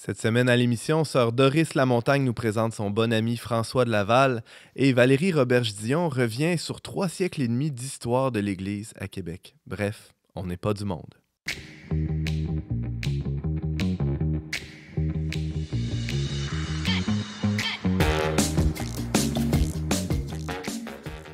Cette semaine à l'émission, sœur Doris Lamontagne nous présente son bon ami François de Laval et Valérie Roberge-Dion revient sur 3 siècles et demi d'histoire de l'Église à Québec. Bref, on n'est pas du monde.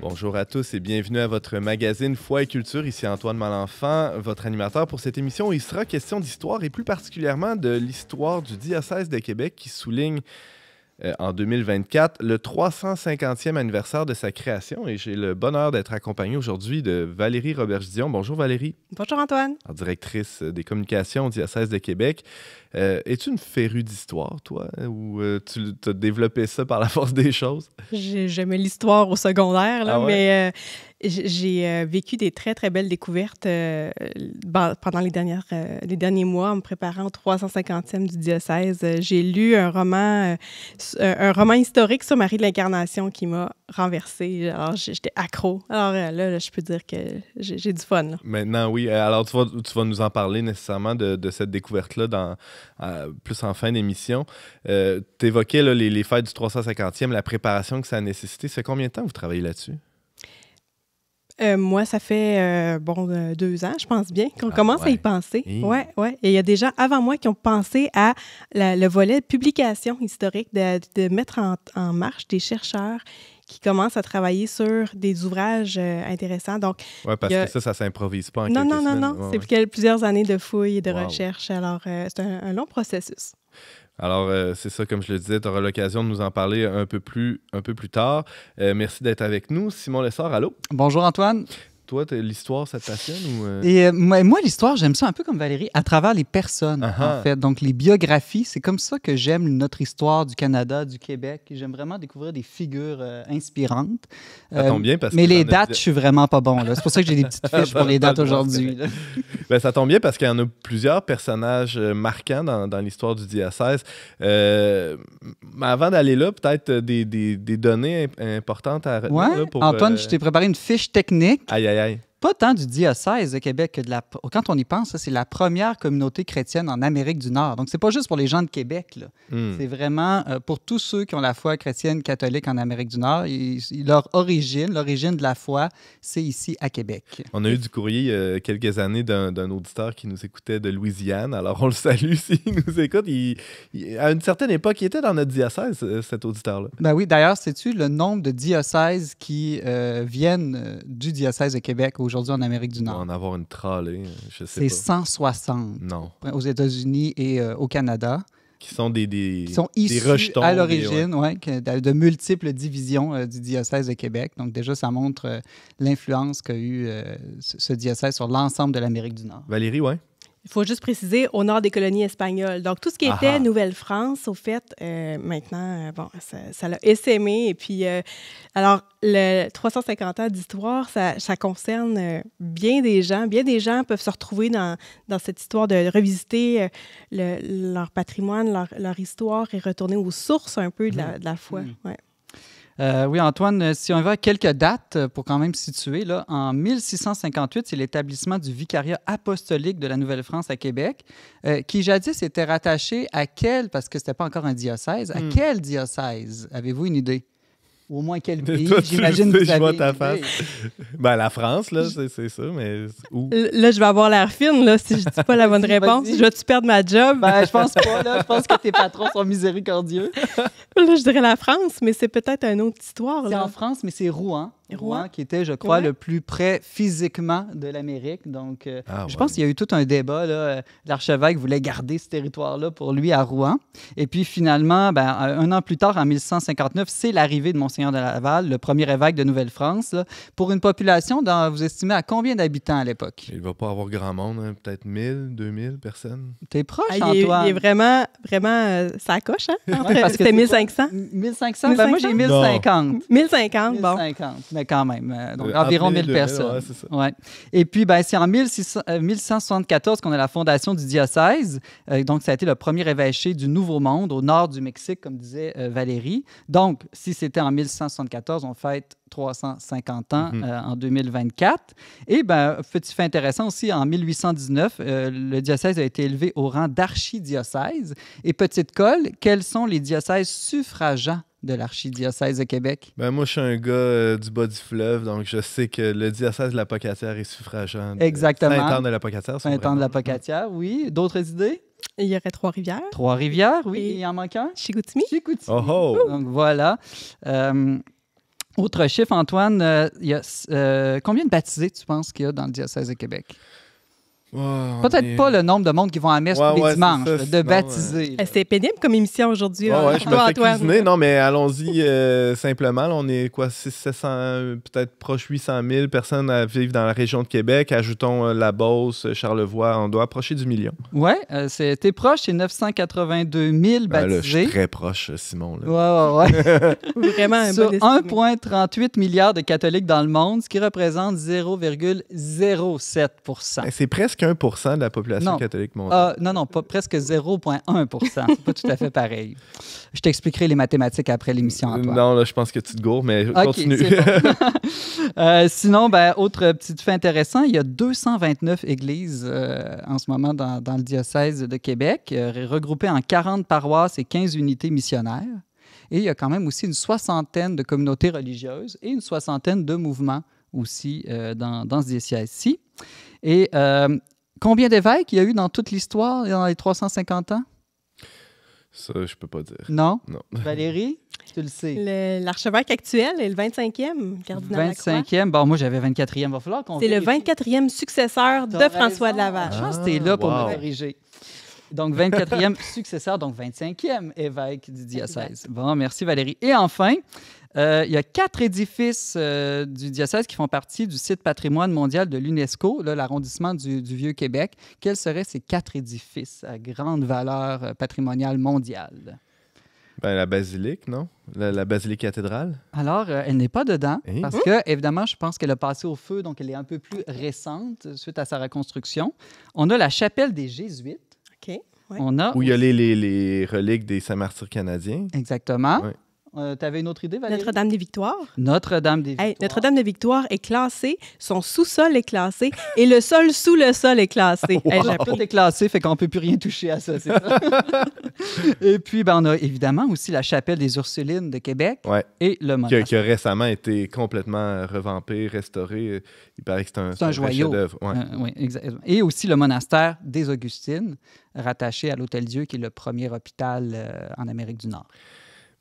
Bonjour à tous et bienvenue à votre magazine Foi et Culture. Ici Antoine Malenfant, votre animateur pour cette émission. Il sera question d'histoire et plus particulièrement de l'histoire du diocèse de Québec qui souligne en 2024 le 350e anniversaire de sa création. Et j'ai le bonheur d'être accompagné aujourd'hui de Valérie Roberge-Dion. Bonjour Valérie. Bonjour Antoine. Alors, directrice des communications au diocèse de Québec. Es-tu une férue d'histoire, toi, ou tu as développé ça par la force des choses? J'aimais l'histoire au secondaire, là, mais j'ai vécu des très, très belles découvertes pendant les derniers mois en me préparant au 350e du diocèse. J'ai lu un roman historique sur Marie de l'Incarnation qui m'a renversée. Alors, j'étais accro. Alors là, je peux dire que j'ai du fun. Là. Maintenant, oui. Alors, tu vas nous en parler nécessairement de cette découverte-là plus en fin d'émission. Tu évoquais les fêtes du 350e, la préparation que ça a nécessité. Ça fait combien de temps que vous travaillez là-dessus? Moi, ça fait 2 ans, je pense bien, qu'on commence à y penser. Ouais. Et il y a des gens avant moi qui ont pensé à le volet publication historique, de mettre en marche des chercheurs qui commencent à travailler sur des ouvrages intéressants. Oui, parce que ça s'improvise pas en quelques semaines. Non. C'est plusieurs années de fouilles et de recherche. Alors, c'est un long processus. Alors, c'est ça, comme je le disais, tu auras l'occasion de nous en parler un peu plus tard. Merci d'être avec nous. Simon Lessard, allô? Bonjour Antoine. Toi, l'histoire, ça te passionne? Et moi, l'histoire, j'aime ça un peu comme Valérie, à travers les personnes, en fait. Donc, les biographies, c'est comme ça que j'aime notre histoire du Canada, du Québec. J'aime vraiment découvrir des figures inspirantes. Ça tombe bien parce mais les dates, je suis vraiment pas bon. Là. C'est pour ça que j'ai des petites fiches pour les dates aujourd'hui. Ça tombe bien parce qu'il y en a plusieurs personnages marquants dans l'histoire du diocèse. Mais avant d'aller là, peut-être des données importantes à retenir. Oui, Antoine, je t'ai préparé une fiche technique. Aïe. Pas tant du diocèse de Québec que quand on y pense, c'est la première communauté chrétienne en Amérique du Nord. Donc, c'est pas juste pour les gens de Québec. Là. C'est vraiment pour tous ceux qui ont la foi chrétienne catholique en Amérique du Nord. L'origine de la foi, c'est ici à Québec. On a eu du courrier il y a quelques années d'un auditeur qui nous écoutait de Louisiane. Alors, on le salue s'il nous écoute. À une certaine époque, il était dans notre diocèse, cet auditeur-là. Ben oui, d'ailleurs, sais-tu le nombre de diocèses qui viennent du diocèse de Québec aujourd'hui en Amérique du Nord? On va en avoir une tralée, je sais c'est pas. C'est 160 aux États-Unis et au Canada. Qui sont des qui sont issus des rejetons, à l'origine de multiples divisions du diocèse de Québec. Donc déjà, ça montre l'influence qu'a eu ce diocèse sur l'ensemble de l'Amérique du Nord. Valérie, oui? Il faut juste préciser, au nord des colonies espagnoles. Donc, tout ce qui était Nouvelle-France, au fait, maintenant, ça l'a essaimé. Et puis, alors, le 350 ans d'histoire, ça concerne bien des gens. Bien des gens peuvent se retrouver dans cette histoire de revisiter leur patrimoine, leur histoire et retourner aux sources un peu de la foi. Ouais. Oui, Antoine, si on va à quelques dates pour quand même situer, là, en 1658, c'est l'établissement du vicariat apostolique de la Nouvelle-France à Québec, qui jadis était rattaché à parce que ce n'était pas encore un diocèse, à quel diocèse? Avez-vous une idée? Ou au moins quel pays? J'imagine que vous avez ta face. La France, là, c'est ça, mais où? Là, je vais avoir l'air fine, là, si je dis pas la bonne réponse. Je vais-tu perdre ma job? Je pense pas, là. Je pense que tes patrons sont miséricordieux. Là, je dirais la France, mais c'est peut-être une autre histoire. C'est là. En France, mais c'est Rouen. Rouen, qui était, je crois, le plus près physiquement de l'Amérique. Donc, je pense qu'il y a eu tout un débat. Là. L'archevêque voulait garder ce territoire-là pour lui à Rouen. Et puis, finalement, un an plus tard, en 1159, c'est l'arrivée de Monseigneur de Laval, le premier évêque de Nouvelle-France, là, pour une population, vous estimez à combien d'habitants à l'époque? Il ne va pas avoir grand monde, hein? Peut-être 1000, 2000 personnes. T'es proche, Antoine. Il est vraiment, ça coche, hein? C'était 1500? 1500? Moi, j'ai 1050. 1050, bon. 1050. Mais quand même, donc environ 1000 personnes. Ouais, c'est ça. Ouais. Et puis, c'est en 1174 qu'on a la fondation du diocèse. Donc, ça a été le premier évêché du Nouveau Monde, au nord du Mexique, comme disait Valérie. Donc, si c'était en 1174, on fête 350 ans en 2024. Et petit fait intéressant aussi, en 1819, le diocèse a été élevé au rang d'archidiocèse. Et petite colle, quels sont les diocèses suffragants de l'archidiocèse de Québec? Moi, je suis un gars du bas du fleuve, donc je sais que le diocèse de la Pocatière est suffragant. Exactement. Saint-Anne de la Pocatière. Saint-Anne de la Pocatière, oui. D'autres idées? Il y aurait Trois-Rivières. Trois-Rivières, oui. Et il en manque un? Chicoutimi. Chicoutimi. Oh oh! Donc, voilà. Autre chiffre, Antoine, il y a, combien de baptisés tu penses qu'il y a dans le diocèse de Québec? Peut-être pas le nombre de monde qui vont à la messe tous les dimanches, de baptisés. C'est pénible comme émission aujourd'hui. Je me fais cuisiner. Non, mais allons-y simplement. Là, on est quoi, 700, peut-être proche 800 000 personnes à vivre dans la région de Québec. Ajoutons la Beauce, Charlevoix, on doit approcher du million. Oui, t'es proche, c'est 982 000 baptisés. Là, je suis très proche, Simon. Oui. Vraiment un sur bon 1,38 milliard de catholiques dans le monde, ce qui représente 0,07 %. C'est presque 1% de la population catholique mondiale. Non, pas presque 0,1 %. C'est pas tout à fait pareil. Je t'expliquerai les mathématiques après l'émission, Antoine. Non, là, je pense que tu te gourres, mais continue. Bon. Sinon, autre petit fait intéressant, il y a 229 églises en ce moment dans le diocèse de Québec, regroupées en 40 paroisses et 15 unités missionnaires. Et il y a quand même aussi une soixantaine de communautés religieuses et une soixantaine de mouvements aussi dans ce diocèse-ci. Et combien d'évêques il y a eu dans toute l'histoire, dans les 350 ans? Ça, je peux pas dire. Non? Non. Valérie, tu le sais. L'archevêque actuel est le 25e cardinal 25e. Bon, moi, j'avais 24e. Va falloir qu'on C'est le 24e successeur de François de Laval. Je pense que tu es là pour me corriger. Donc, 24e successeur, donc 25e évêque du diocèse. Bon, merci Valérie. Et enfin, il y a 4 édifices du diocèse qui font partie du site patrimoine mondial de l'UNESCO, l'arrondissement du Vieux-Québec. Quels seraient ces 4 édifices à grande valeur patrimoniale mondiale? La basilique, non? La basilique cathédrale? Alors, elle n'est pas dedans parce que, évidemment, je pense qu'elle a passé au feu, donc elle est un peu plus récente suite à sa reconstruction. On a la chapelle des Jésuites. OK. Ouais. Où il y a les reliques des Saints-Martyrs canadiens. Exactement. Ouais. Tu avais une autre idée, Valérie? Notre-Dame-des-Victoires. Notre-Dame-des-Victoires. Notre-Dame-des-Victoires est classée, son sous-sol est classé et le sol sous le sol est classé. Tout est classé, fait qu'on ne peut plus rien toucher à ça, c'est ça? Et puis, on a évidemment aussi la chapelle des Ursulines de Québec et le monastère. Qui a récemment été complètement revampé, restauré. Il paraît que c'est un joyau. chef-d'œuvre. Oui, exactement. Et aussi le monastère des Augustines, rattaché à l'Hôtel-Dieu, qui est le premier hôpital en Amérique du Nord.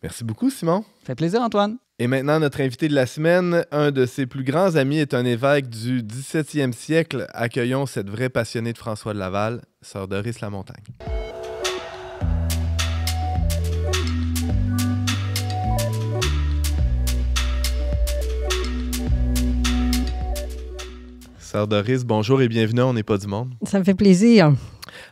Merci beaucoup, Simon. Ça fait plaisir, Antoine. Et maintenant, notre invité de la semaine, un de ses plus grands amis est un évêque du 17e siècle. Accueillons cette vraie passionnée de François de Laval, sœur Doris Lamontagne. Sœur Doris, bonjour et bienvenue à On n'est pas du monde. Ça me fait plaisir.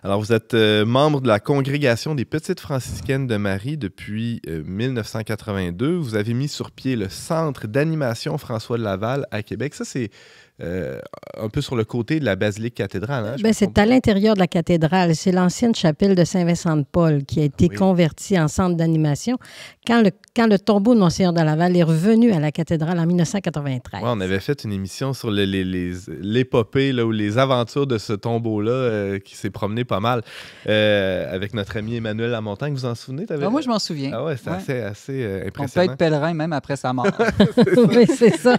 Alors, vous êtes membre de la Congrégation des Petites Franciscaines de Marie depuis 1982. Vous avez mis sur pied le Centre d'animation François de Laval à Québec. Ça, c'est un peu sur le côté de la basilique cathédrale. Hein, c'est à l'intérieur de la cathédrale. C'est l'ancienne chapelle de Saint-Vincent-de-Paul qui a été convertie en centre d'animation quand le tombeau de Monseigneur de Laval est revenu à la cathédrale en 1993. Ouais, on avait fait une émission sur l'épopée ou les aventures de ce tombeau-là qui s'est promené pas mal avec notre ami Emmanuel Lamontagne. Vous vous en souvenez? Moi, je m'en souviens. Ah ouais, c'est assez impressionnant. On peut être pèlerin même après sa mort. Oui, c'est ça.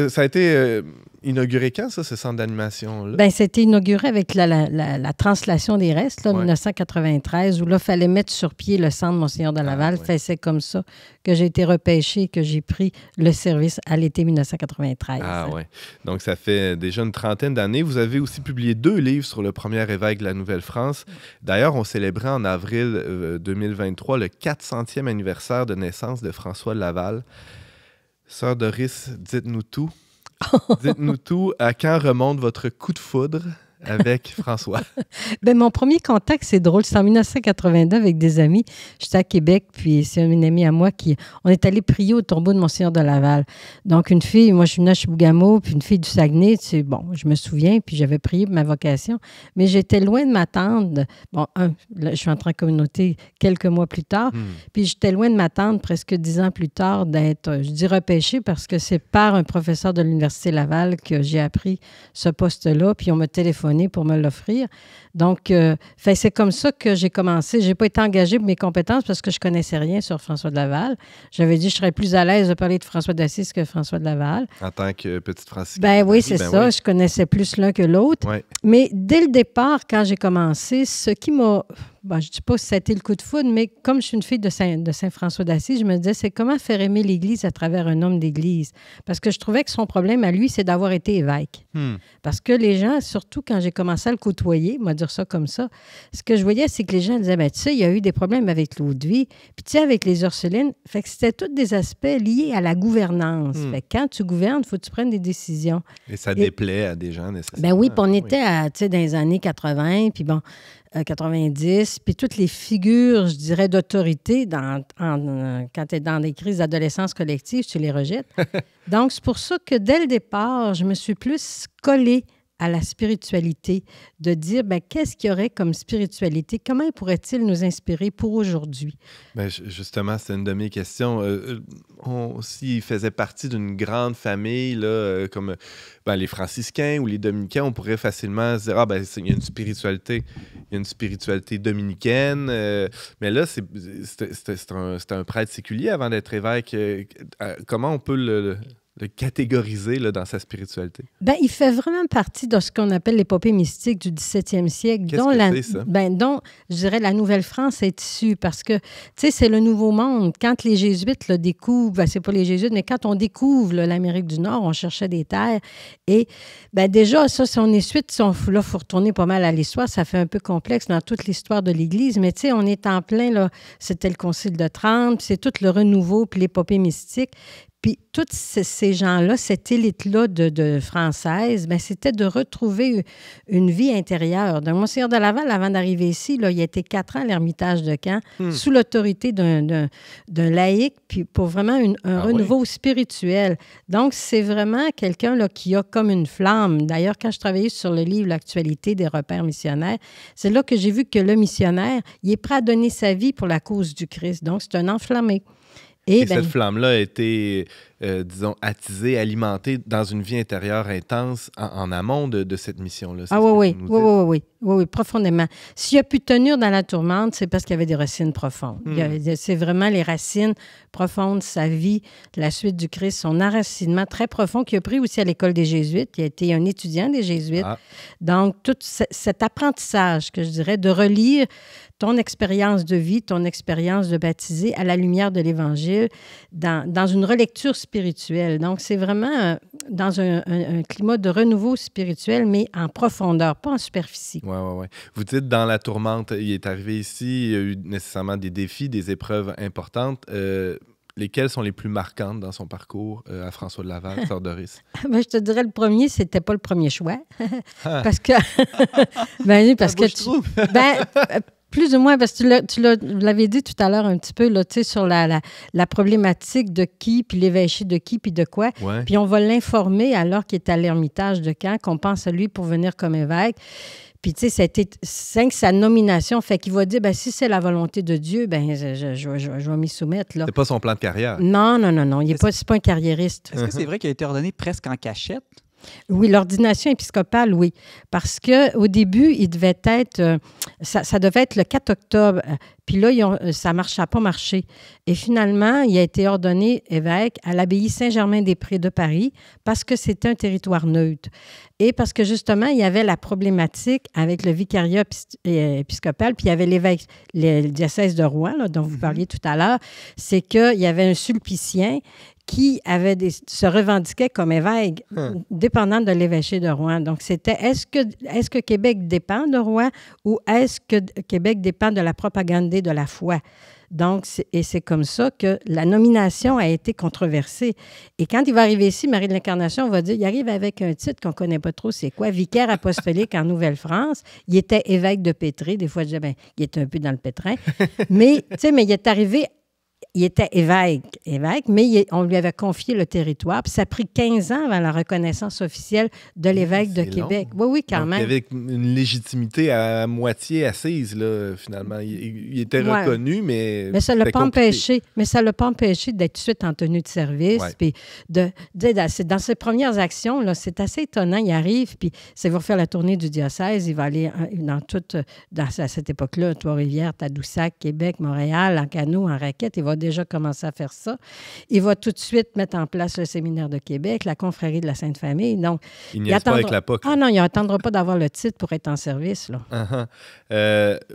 Ça a été inauguré quand, ça, ce centre d'animation-là? Bien, c'était inauguré avec la translation des restes, en 1993, où là, il fallait mettre sur pied le centre Monseigneur de Laval. C'est comme ça que j'ai été repêché, que j'ai pris le service à l'été 1993. Ah oui. Donc, ça fait déjà une trentaine d'années. Vous avez aussi publié 2 livres sur le premier évêque de la Nouvelle-France. D'ailleurs, on célébrait en avril 2023 le 400e anniversaire de naissance de François de Laval. Sœur Doris, dites-nous tout. Dites-nous tout. À quand remonte votre coup de foudre avec François? Ben, mon premier contact, c'est drôle, c'est en 1982 avec des amis. J'étais à Québec, puis c'est une amie à moi on est allé prier au tombeau de Monseigneur de Laval. Donc, une fille, moi, je suis venue à Chibougamau, puis une fille du Saguenay, bon, je me souviens, puis j'avais prié pour ma vocation, mais j'étais loin de m'attendre. Bon, là, je suis entrée en communauté quelques mois plus tard, puis j'étais loin de m'attendre presque 10 ans plus tard d'être, je dis repêchée, parce que c'est par un professeur de l'Université Laval que j'ai appris ce poste-là, puis on m'a téléphoné pour me l'offrir. Donc, c'est comme ça que j'ai commencé. Je n'ai pas été engagée pour mes compétences parce que je ne connaissais rien sur François de Laval. J'avais dit que je serais plus à l'aise de parler de François d'Assise que François de Laval. En tant que petite francicaine. Ben oui, c'est ça. Oui. Je connaissais plus l'un que l'autre. Ouais. Mais dès le départ, quand j'ai commencé, ce qui m'a... je ne dis pas si ça a été le coup de foudre, mais comme je suis une fille de Saint-François d'Assise, je me disais, c'est comment faire aimer l'Église à travers un homme d'Église. Parce que je trouvais que son problème à lui, c'est d'avoir été évêque. Parce que les gens, surtout quand j'ai commencé à le côtoyer, on va dire ça comme ça, ce que je voyais, c'est que les gens disaient, tu sais, il y a eu des problèmes avec l'eau de vie, puis tu sais, avec les Ursulines. Fait que c'était tous des aspects liés à la gouvernance. Fait que quand tu gouvernes, il faut que tu prennes des décisions. Et ça déplaît à des gens nécessairement. Ben oui, puis on était dans les années 80, puis 90, puis toutes les figures, je dirais, d'autorité quand tu es dans des crises d'adolescence collective, tu les rejettes. Donc, c'est pour ça que dès le départ, je me suis plus collée à la spiritualité, de dire, qu'est-ce qu'il y aurait comme spiritualité? Comment pourrait-il nous inspirer pour aujourd'hui? Bien, justement, c'est une de mes questions. S'il faisait partie d'une grande famille, là, comme les franciscains ou les dominicains, on pourrait facilement se dire, il y a une spiritualité. Il y a une spiritualité dominicaine. Mais là, c'est un prêtre séculier avant d'être évêque. Comment on peut le catégoriser là, dans sa spiritualité? Il fait vraiment partie de ce qu'on appelle l'épopée mystique du 17e siècle. Qu'est-ce que c'est, ça? Dont, je dirais, la Nouvelle-France est issue parce que, tu sais, c'est le Nouveau Monde. Quand les Jésuites le découvrent, c'est pas les Jésuites, mais quand on découvre l'Amérique du Nord, on cherchait des terres. Et déjà, ça, si on est suite, là, il faut retourner pas mal à l'histoire. Ça fait un peu complexe dans toute l'histoire de l'Église. Mais tu sais, on est en plein, là, c'était le Concile de Trente, c'est tout le renouveau, puis l'épopée mystique. Puis tous ces gens-là, cette élite-là de française, c'était de retrouver une vie intérieure. Donc, Monseigneur de Laval, avant d'arriver ici, là, il a été 4 ans à l'Ermitage de Caen, sous l'autorité d'un laïc, puis pour vraiment un renouveau spirituel. Donc, c'est vraiment quelqu'un là, qui a comme une flamme. D'ailleurs, quand je travaillais sur le livre « L'actualité des repères missionnaires », c'est là que j'ai vu que le missionnaire, il est prêt à donner sa vie pour la cause du Christ. Donc, c'est un enflammé. Et cette flamme-là a été, disons, attisée, alimentée dans une vie intérieure intense en amont de cette mission-là. Oui, profondément. S'il a pu tenir dans la tourmente, c'est parce qu'il y avait des racines profondes. C'est vraiment les racines profondes, sa vie, la suite du Christ, son enracinement très profond qu'il a pris aussi à l'école des Jésuites. Il a été un étudiant des Jésuites. Donc, tout cet apprentissage, que je dirais, de relire ton expérience de vie, ton expérience de baptisé à la lumière de l'Évangile, dans une relecture spirituelle. Donc, c'est vraiment dans un climat de renouveau spirituel, mais en profondeur, pas en superficie. Oui. Vous dites dans la tourmente, il est arrivé ici, il y a eu nécessairement des défis, des épreuves importantes. Lesquelles sont les plus marquantes dans son parcours à François de Laval, Sœur Doris? Je te dirais le premier, c'était pas le premier choix. Parce que... plus ou moins, parce que tu l'avais dit tout à l'heure un petit peu, là, sur la problématique de qui, puis l'évêché de qui, puis de quoi. Ouais. Puis on va l'informer alors qu'il est à l'Ermitage de Caen, qu'on pense à lui pour venir comme évêque. Puis, tu sais, c'était sa nomination. Fait qu'il va dire, si c'est la volonté de Dieu, je vais m'y soumettre. Là. C'est pas son plan de carrière. Non. C'est pas un carriériste. Est-ce que c'est vrai qu'il a été ordonné presque en cachette? Oui, l'ordination épiscopale, oui. Parce qu'au début, il devait être... ça devait être le 4 octobre. Puis là, ça n'a pas marché. Et finalement, il a été ordonné évêque à l'abbaye Saint-Germain-des-Prés de Paris parce que c'était un territoire neutre. Et parce que, justement, il y avait la problématique avec le vicariat épiscopal, puis il y avait le diocèse de Rouen, là, dont vous parliez tout à l'heure, c'est qu'il y avait un sulpicien qui se revendiquait comme évêque, dépendant de l'évêché de Rouen. Donc, c'était est-ce que Québec dépend de Rouen ou est-ce que Québec dépend de la propagande de la foi? Donc, c'est comme ça que la nomination a été controversée. Et quand il va arriver ici, Marie de l'Incarnation va dire, il arrive avec un titre qu'on ne connaît pas trop, c'est quoi? Vicaire apostolique en Nouvelle-France. Il était évêque de Pétré. Des fois, je disais, bien, il était un peu dans le pétrin. Mais, tu sais, mais il est arrivé... Il était évêque, mais on lui avait confié le territoire. Puis ça a pris 15 ans avant la reconnaissance officielle de l'évêque de Québec. Long. Oui, quand même. Il avait une légitimité à moitié assise, là, finalement. Il était reconnu, mais ça ne l'a pas empêché. Mais ça ne l'a pas empêché d'être tout de suite en tenue de service. Puis dans ses premières actions, là, c'est assez étonnant. Il arrive, puis il va faire la tournée du diocèse. Il va aller à cette époque-là, Trois-Rivières, Tadoussac, Québec, Montréal, en canot, en raquette. Il va déjà commencer à faire ça. Il va tout de suite mettre en place le séminaire de Québec, la confrérie de la Sainte Famille. Donc, il n'y a pas avec la POC. Ah non, il n'attendra pas d'avoir le titre pour être en service. Là.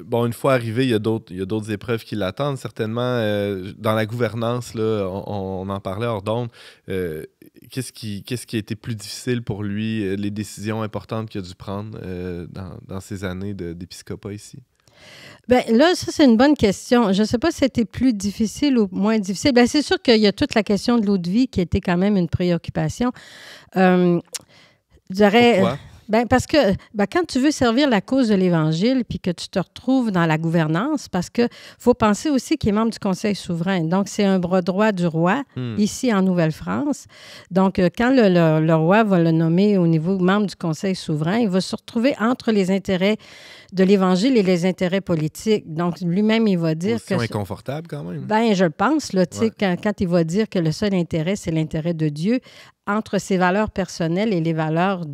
Bon, une fois arrivé, il y a d'autres épreuves qui l'attendent. Certainement, dans la gouvernance, là, on en parlait hors d'onde. Qu'est-ce qui a été plus difficile pour lui, les décisions importantes qu'il a dû prendre dans ces années d'épiscopat ici? Bien, là, ça, c'est une bonne question. Je ne sais pas si c'était plus difficile ou moins difficile. Bien, c'est sûr qu'il y a toute la question de l'eau de vie qui était quand même une préoccupation. Pourquoi? Bien, parce que quand tu veux servir la cause de l'Évangile puis que tu te retrouves dans la gouvernance, parce qu'il faut penser aussi qu'il est membre du Conseil souverain. Donc, c'est un bras droit du roi, ici en Nouvelle-France. Donc, quand le roi va le nommer au niveau membre du Conseil souverain, il va se retrouver entre les intérêts de l'Évangile et les intérêts politiques. Donc, lui-même, il va dire que... C'est inconfortable quand même. Bien, je le pense, là, tu sais, quand il va dire que le seul intérêt, c'est l'intérêt de Dieu, entre ses valeurs personnelles et les valeurs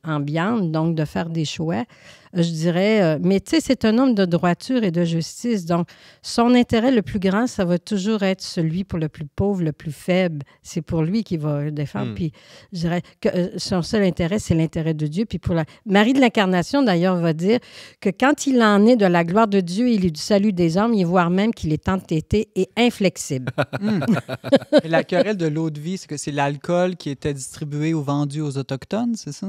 ambiantes, donc de faire des choix, je dirais. Mais tu sais, c'est un homme de droiture et de justice. Donc, son intérêt le plus grand, ça va toujours être celui pour le plus pauvre, le plus faible. C'est pour lui qu'il va défendre. Puis, je dirais que son seul intérêt, c'est l'intérêt de Dieu. Puis, Marie de l'Incarnation, d'ailleurs, va dire que quand il en est de la gloire de Dieu et du salut des hommes, il voit même qu'il est entêté et inflexible. Et la querelle de l'eau de vie, c'est que c'est l'alcool qui était distribué ou vendu aux Autochtones, c'est ça?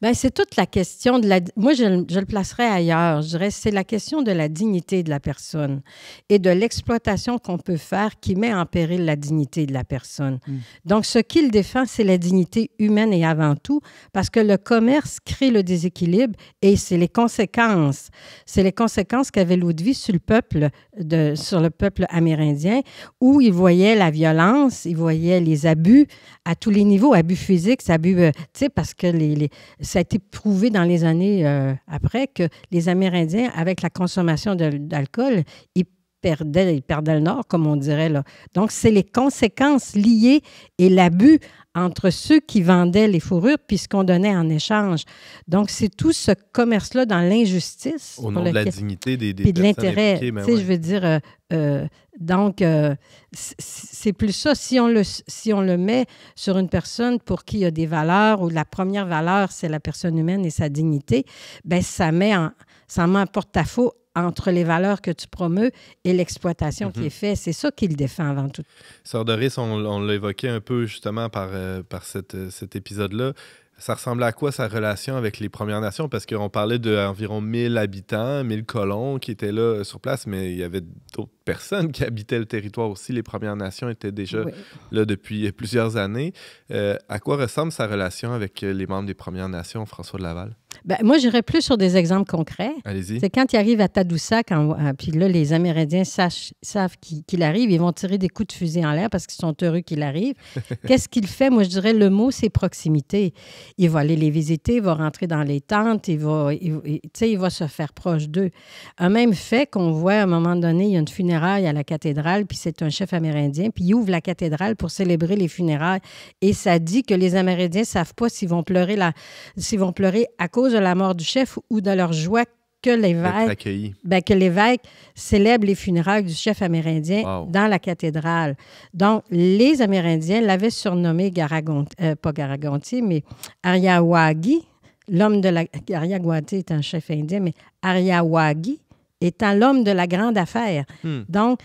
Bien, c'est toute la question de la... Moi, je le placerais ailleurs. Je dirais c'est la question de la dignité de la personne et de l'exploitation qu'on peut faire qui met en péril la dignité de la personne. Donc, ce qu'il défend, c'est la dignité humaine et avant tout, parce que le commerce crée le déséquilibre et c'est les conséquences. C'est les conséquences qu'avait l'eau de vie sur le peuple amérindien, où il voyait la violence, il voyait les abus à tous les niveaux, abus physiques, abus, tu sais, parce que ça a été prouvé dans les années après que les Amérindiens, avec la consommation d'alcool, ils perdaient le nord, comme on dirait là. Donc, c'est les conséquences liées et l'abus entre ceux qui vendaient les fourrures puis ce qu'on donnait en échange. Donc, c'est tout ce commerce-là dans l'injustice. Au nom de la dignité des puis de l'intérêt. Tu sais, je veux dire... donc, c'est plus ça. Si on le met sur une personne pour qui il y a des valeurs, où la première valeur, c'est la personne humaine et sa dignité, bien, ça met en porte-à-faux entre les valeurs que tu promeus et l'exploitation qui est faite. C'est ça qu'il défend avant tout. Sœur Doris, on l'a évoqué un peu justement par cet épisode-là. Ça ressemblait à quoi sa relation avec les Premières Nations? Parce qu'on parlait d'environ 1000 habitants, 1000 colons qui étaient là sur place, mais il y avait d'autres personnes qui habitaient le territoire aussi. Les Premières Nations étaient déjà là depuis plusieurs années. À quoi ressemble sa relation avec les membres des Premières Nations, François de Laval? Ben, moi, j'irais plus sur des exemples concrets. Allez-y. C'est quand il arrive à Tadoussac, puis là, les Amérindiens savent qu'il arrive, ils vont tirer des coups de fusil en l'air parce qu'ils sont heureux qu'il arrive. Qu'est-ce qu'il fait? Moi, je dirais le mot, c'est proximité. Il va aller les visiter, il va rentrer dans les tentes, il va se faire proche d'eux. Un même fait qu'on voit à un moment donné, il y a une funéraille à la cathédrale, puis c'est un chef amérindien, puis il ouvre la cathédrale pour célébrer les funérailles. Et ça dit que les Amérindiens ne savent pas s'ils vont pleurer à cause de la mort du chef ou de leur joie que l'évêque célèbre les funérailles du chef amérindien dans la cathédrale. Donc, les Amérindiens l'avaient surnommé pas Garagontier, mais Ariawagi, l'homme de la... Ariawagi est un chef indien, mais Ariawagi étant l'homme de la grande affaire. Donc,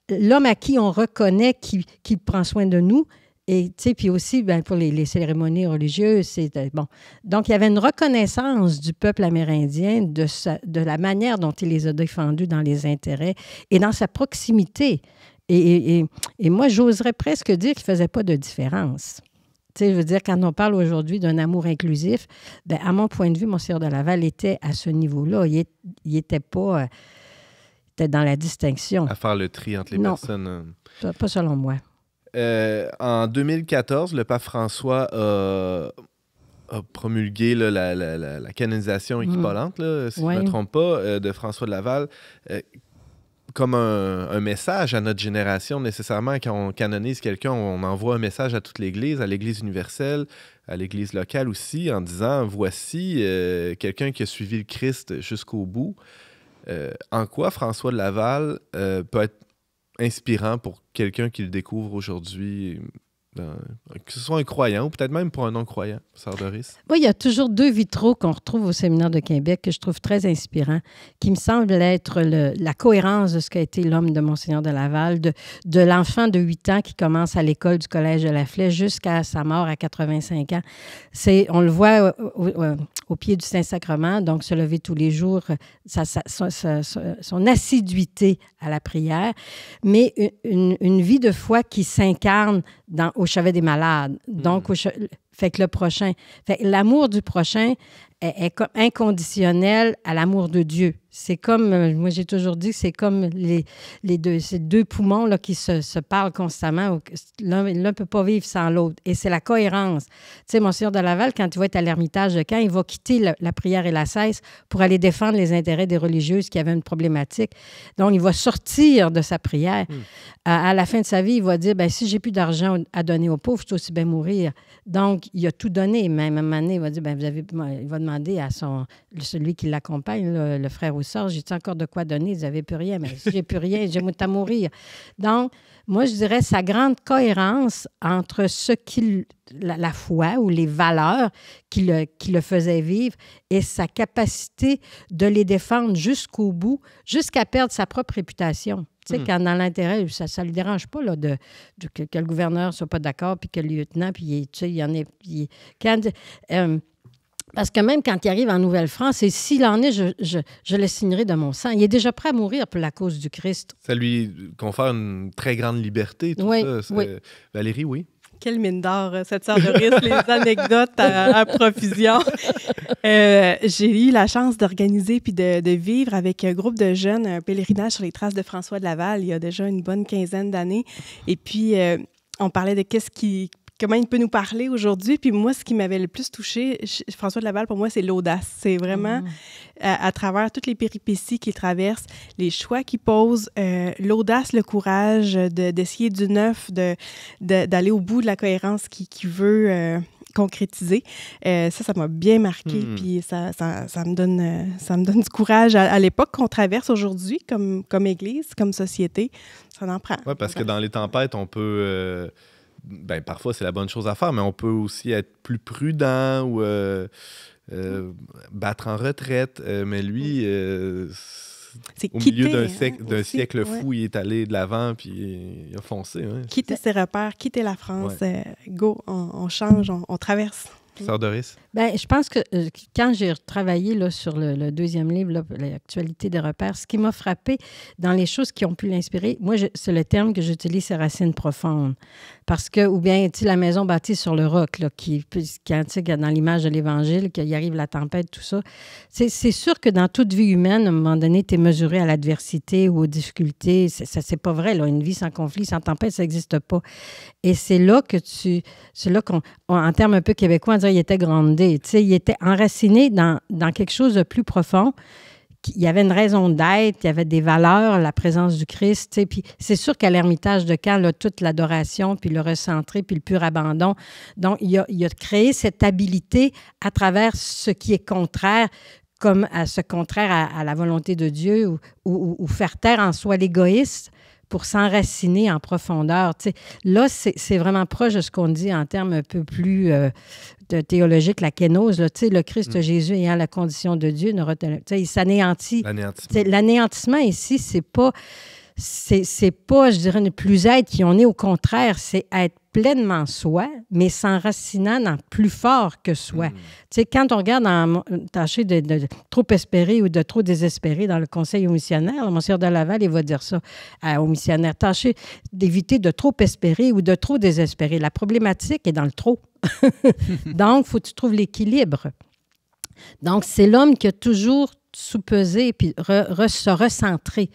l'homme à qui on reconnaît qu'il prend soin de nous, Et puis aussi, pour les cérémonies religieuses, bon. Donc, il y avait une reconnaissance du peuple amérindien de la manière dont il les a défendus dans les intérêts et dans sa proximité. Et moi, j'oserais presque dire qu'il ne faisait pas de différence. Je veux dire, quand on parle aujourd'hui d'un amour inclusif, à mon point de vue, Monseigneur de Laval était à ce niveau-là. Il n'était pas était dans la distinction. À faire le tri entre les personnes. Pas selon moi. En 2014, le pape François a promulgué la canonisation équivalente, si je ne me trompe pas, de François de Laval, comme un message à notre génération. Nécessairement, quand on canonise quelqu'un, on envoie un message à toute l'Église, à l'Église universelle, à l'Église locale aussi, en disant « Voici quelqu'un qui a suivi le Christ jusqu'au bout ». En quoi François de Laval peut être inspirant pour quelqu'un qui le découvre aujourd'hui, que ce soit un croyant ou peut-être même pour un non-croyant, Sœur Doris? Oui, il y a toujours 2 vitraux qu'on retrouve au Séminaire de Québec que je trouve très inspirants, qui me semblent être la cohérence de ce qu'a été l'homme de Monseigneur de Laval, de l'enfant de 8 ans qui commence à l'école du Collège de la Flèche jusqu'à sa mort à 85 ans. On le voit au pied du Saint-Sacrement, donc se lever tous les jours, son assiduité à la prière, mais une vie de foi qui s'incarne au chevet des malades. Donc, fait que le prochain... l'amour du prochain est inconditionnel à l'amour de Dieu. C'est comme, moi j'ai toujours dit, c'est comme ces 2 poumons là, qui se parlent constamment. L'un ne peut pas vivre sans l'autre. Et c'est la cohérence. Tu sais, Monseigneur de Laval, quand il va être à l'Ermitage de Caen, il va quitter la prière et la cesse pour aller défendre les intérêts des religieuses qui avaient une problématique. Donc, il va sortir de sa prière. À la fin de sa vie, il va dire, si j'ai plus d'argent à donner aux pauvres, je suis aussi bien mourir. Donc, il a tout donné. Même à un moment donné, il va dire, il va demander à celui qui l'accompagne, le frère Oussard, j'ai-tu encore de quoi donner? Vous n'avez plus rien, mais si j'ai plus rien, j'ai à mourir. Donc, moi, je dirais sa grande cohérence entre la foi ou les valeurs qui le faisaient vivre et sa capacité de les défendre jusqu'au bout, jusqu'à perdre sa propre réputation. Tu sais, quand dans l'intérêt, ça ne lui dérange pas là, que le gouverneur ne soit pas d'accord, puis que le lieutenant, puis tu sais, il y en a... parce que même quand il arrive en Nouvelle-France, et s'il en est, je le signerai de mon sang. Il est déjà prêt à mourir pour la cause du Christ. Ça lui confère une très grande liberté, tout ça. Oui. Valérie, oui? Quelle mine d'or, cette Sœur Doris, les anecdotes à profusion. J'ai eu la chance d'organiser puis de vivre avec un groupe de jeunes un pèlerinage sur les traces de François de Laval il y a déjà une bonne quinzaine d'années. Et puis, on parlait de comment il peut nous parler aujourd'hui. Puis moi, ce qui m'avait le plus touché, François de Laval, pour moi, c'est l'audace. C'est vraiment, à travers toutes les péripéties qu'il traverse, les choix qu'il pose, l'audace, le courage d'essayer du neuf, d'aller au bout de la cohérence qu'il veut concrétiser. Ça m'a bien marqué. Puis ça me donne du courage à l'époque qu'on traverse aujourd'hui comme Église, comme société. Ça en prend. Oui, parce que dans les tempêtes, on peut... parfois, c'est la bonne chose à faire, mais on peut aussi être plus prudent ou battre en retraite. Mais lui, au milieu d'un siècle fou, il est allé de l'avant puis il a foncé. Ouais. Quitter ses repères, quitter la France. Go, on change, on traverse. Sœur Doris? Je pense que quand j'ai travaillé là, sur le 2e livre, là, l'actualité des repères, ce qui m'a frappé dans les choses qui ont pu l'inspirer, moi, c'est le terme que j'utilise, c'est racines profondes. Parce que, ou bien, tu sais, la maison bâtie sur le roc, là, dans l'image de l'Évangile, qu'il arrive la tempête, tout ça, c'est sûr que dans toute vie humaine, à un moment donné, tu es mesuré à l'adversité ou aux difficultés. C'est pas vrai, là. Une vie sans conflit, sans tempête, ça n'existe pas. Et c'est là qu'on, en termes un peu québécois, on dirait qu'il était groundé. Tu sais, il était enraciné dans quelque chose de plus profond. Il y avait une raison d'être, il y avait des valeurs, la présence du Christ. Tu sais, puis c'est sûr qu'à l'Ermitage de Caen, là, toute l'adoration, puis le recentré, puis le pur abandon. Donc, il a créé cette habilité à travers ce qui est contraire, comme à ce contraire à la volonté de Dieu, ou faire taire en soi l'égoïsme, pour s'enraciner en profondeur. Tu sais, là, c'est vraiment proche de ce qu'on dit en termes un peu plus théologiques, la kénose. Là, tu sais, le Christ Jésus ayant la condition de Dieu, il s'anéantit. L'anéantissement ici, c'est pas c'est pas, je dirais, ne plus être qui on est. Au contraire, c'est être pleinement soi, mais s'enracinant dans plus fort que soi. Tu sais, quand on regarde tâcher de trop espérer ou de trop désespérer dans le conseil aux missionnaires, le Monseigneur de Laval, il va dire ça aux missionnaires. Tâcher d'éviter de trop espérer ou de trop désespérer. La problématique est dans le trop. Donc, il faut que tu trouves l'équilibre. Donc, c'est l'homme qui a toujours sous-peser puis se recentrer.